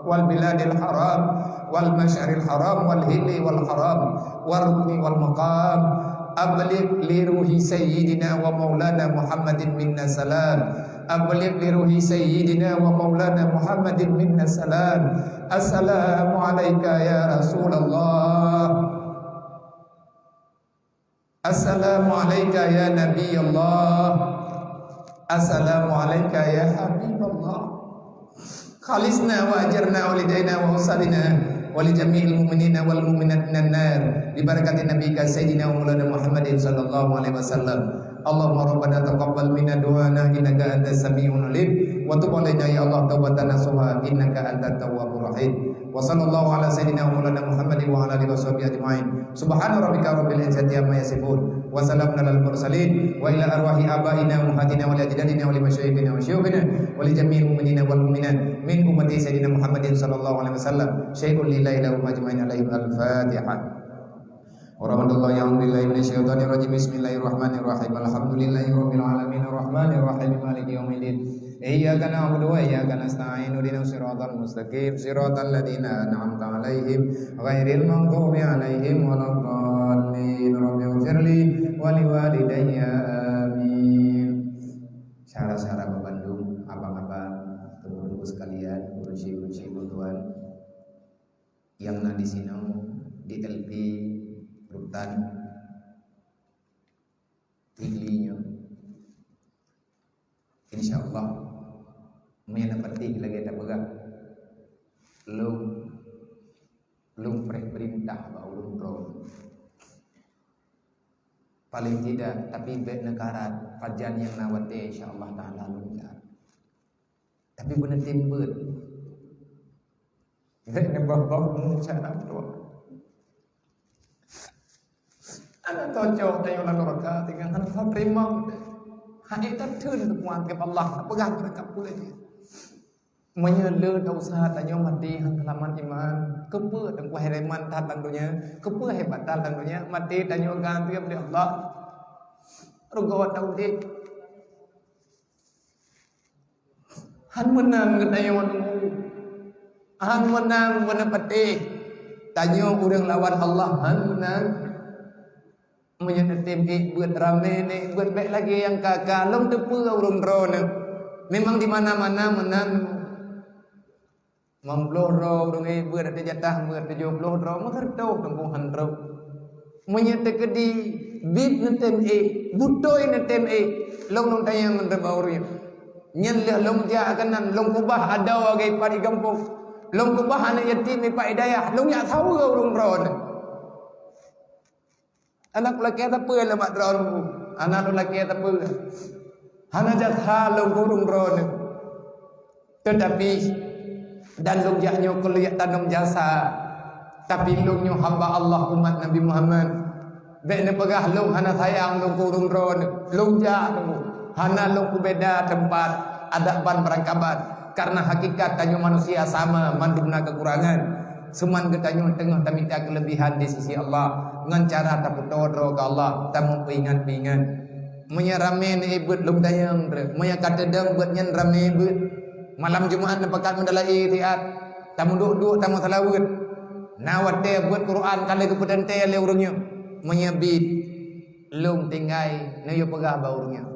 wal biladil haram wal masyaril haram wal hilli wal haram wal rukni wal maqam abligh li ruhi sayyidina wa maulana Muhammadin minna salam. Abligh li ruhi sayyidina wa maulana Muhammadin minna salam. Assalamu alayka ya Rasulullah. Assalamu alayka ya Nabi Allah. Assalamualaikum ya Habibullah. Khalisna wa ajarna walidaina wa usalina wa li jami'il mu'minina wal mu'minat minan nar bi barakati nabiyika sayyidina wa maulana Muhammadin sallallahu alaihi wasallam. Allahumma rabbana taqabbal minna du'ana innaka antas samiul alim wa tub alaina ya Allah taubatan nasuha innaka antat tawwabur rahim. Wa sallallahu ala sayyidina wa maulana Muhammadin wa ala alihi washabihi ajmain. Subhana rabbika rabbil izzati amma yasifun wa salamun alal mursalin wa ila arwahi abaina muhaddina wa ajdadina wa li masyayikhina wa syuyukhina wa li jami'il mu'minina wal mu'minat min ummati sayyidina Muhammadin sallallahu alaihi wasallam syai'un lillahi lahum ajmain alaihim al-fatihah. Warahmatullahi wabarakatuh. Minasyaitonir rajim. Bismillahirrahmanirrahim. Alhamdulillahi rabbil alamin arrahmanir rahim maliki yaumiddin. Iyyaka na'budu wa iyyaka nasta'in. Ihdinas siratal mustaqim. Siratal ladzina an'amta 'alaihim ghairil maghdubi 'alaihim waladdallin. Rabbighfirli wa liwalidayya amin. Syara-syara Bandung, abang-abang, teman-teman sekalian, urusi-urusi Tuhan yang di sini di LP Rutan Tiglinya insyaallah may napatih lagi tabaga lung perintah ba ulun ron paling tidak tapi baik negara pajan yang nawate insyaallah taala lungga tapi bener timbul baik nebah-bah cara doa ana tocok tayo lang raka tinggal han fa terima hai tertun tuan ke Allah pegang mereka pula dia menyelur usaha tanyo mati han halaman iman kepe dan kuah reman tat langdunya kepe hebat tat langdunya mati tanyo ganti oleh Allah rugo tauhid han menang tayo han menang menepati tanyo urang lawan Allah han menang menyetim buat rame ni buat baik lagi yang kakak long tepu urung drone memang di mana-mana menang membloh ro urung buat ada jatah buat 70 ro mengerto tungguhan ro menyetek di bit netem butoy netem long tayang ndebauri nyen le long dia akanan long kubah ada wagai padi kampung long kubah anak yatim pak hidayah long ya tahu urung drone anak lelaki apa lemak drone anak lelaki apa hana jatha lo burung drone tetapi dan lu jaknyo kuliah tanam jasa tapi lu nyo hamba Allah umat Nabi Muhammad bekne pegah lu hana sayang lu burung drone lu jak hana lu beda tempat ada ban perangkabat karena hakikat tanyo manusia sama mandumna kekurangan Suman ketanyo tengah tamita kelebihan di sisi Allah ngan cara taputodro ke Allah tamu pingan-pingan menyarame ni ibut lum tayang menya katedang buat nyen rame ibut malam Jumaat nepakat mendalai tiat tamu duk tamu salawut nawat te buat Quran kali kepedan te le urungnya menyebit lum tinggai ne yo pegah ba urungnya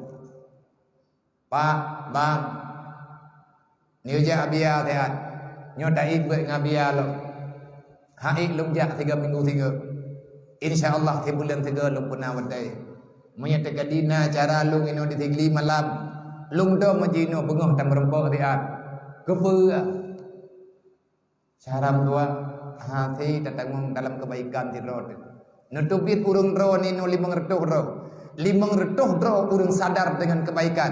Pak Bang ni uja abia tiat nyo ta ibut ngabia lo hai lum jak 3 minggu 3 insyaallah di bulan 3 lum puna wadai menyatakan dina cara lung ino di tigli malam lung do majino bengoh tam rempok riat kepe cara tua hati datang dalam kebaikan di road nutupit urung ro nino 500 ro urung sadar dengan kebaikan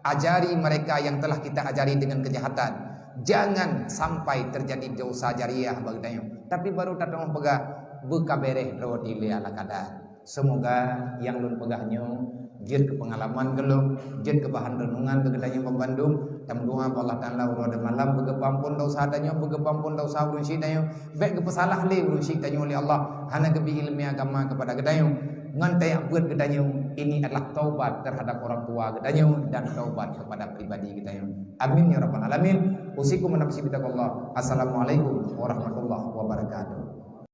ajari mereka yang telah kita ajari dengan kejahatan jangan sampai terjadi dosa jariah bagdayo tapi baru datang pegah bekabereh ro dile ala kadar semoga yang lun pegahnya jid ke pengalaman gelung jid ke bahan renungan begedanya membandung tam doa Allah taala urode malam begepampun dosa danyo begepampun dosa urunsi danyo baik ke pesalah le urunsi danyo oleh Allah hana gebi ilmu agama kepada gedanyo ngantai buat gedanyo ini adalah taubat terhadap orang tua gedanyo dan taubat kepada pribadi gedanyo amin ya rabbal alamin usikum nafsi bitaqullah assalamualaikum warahmatullahi wabarakatuh.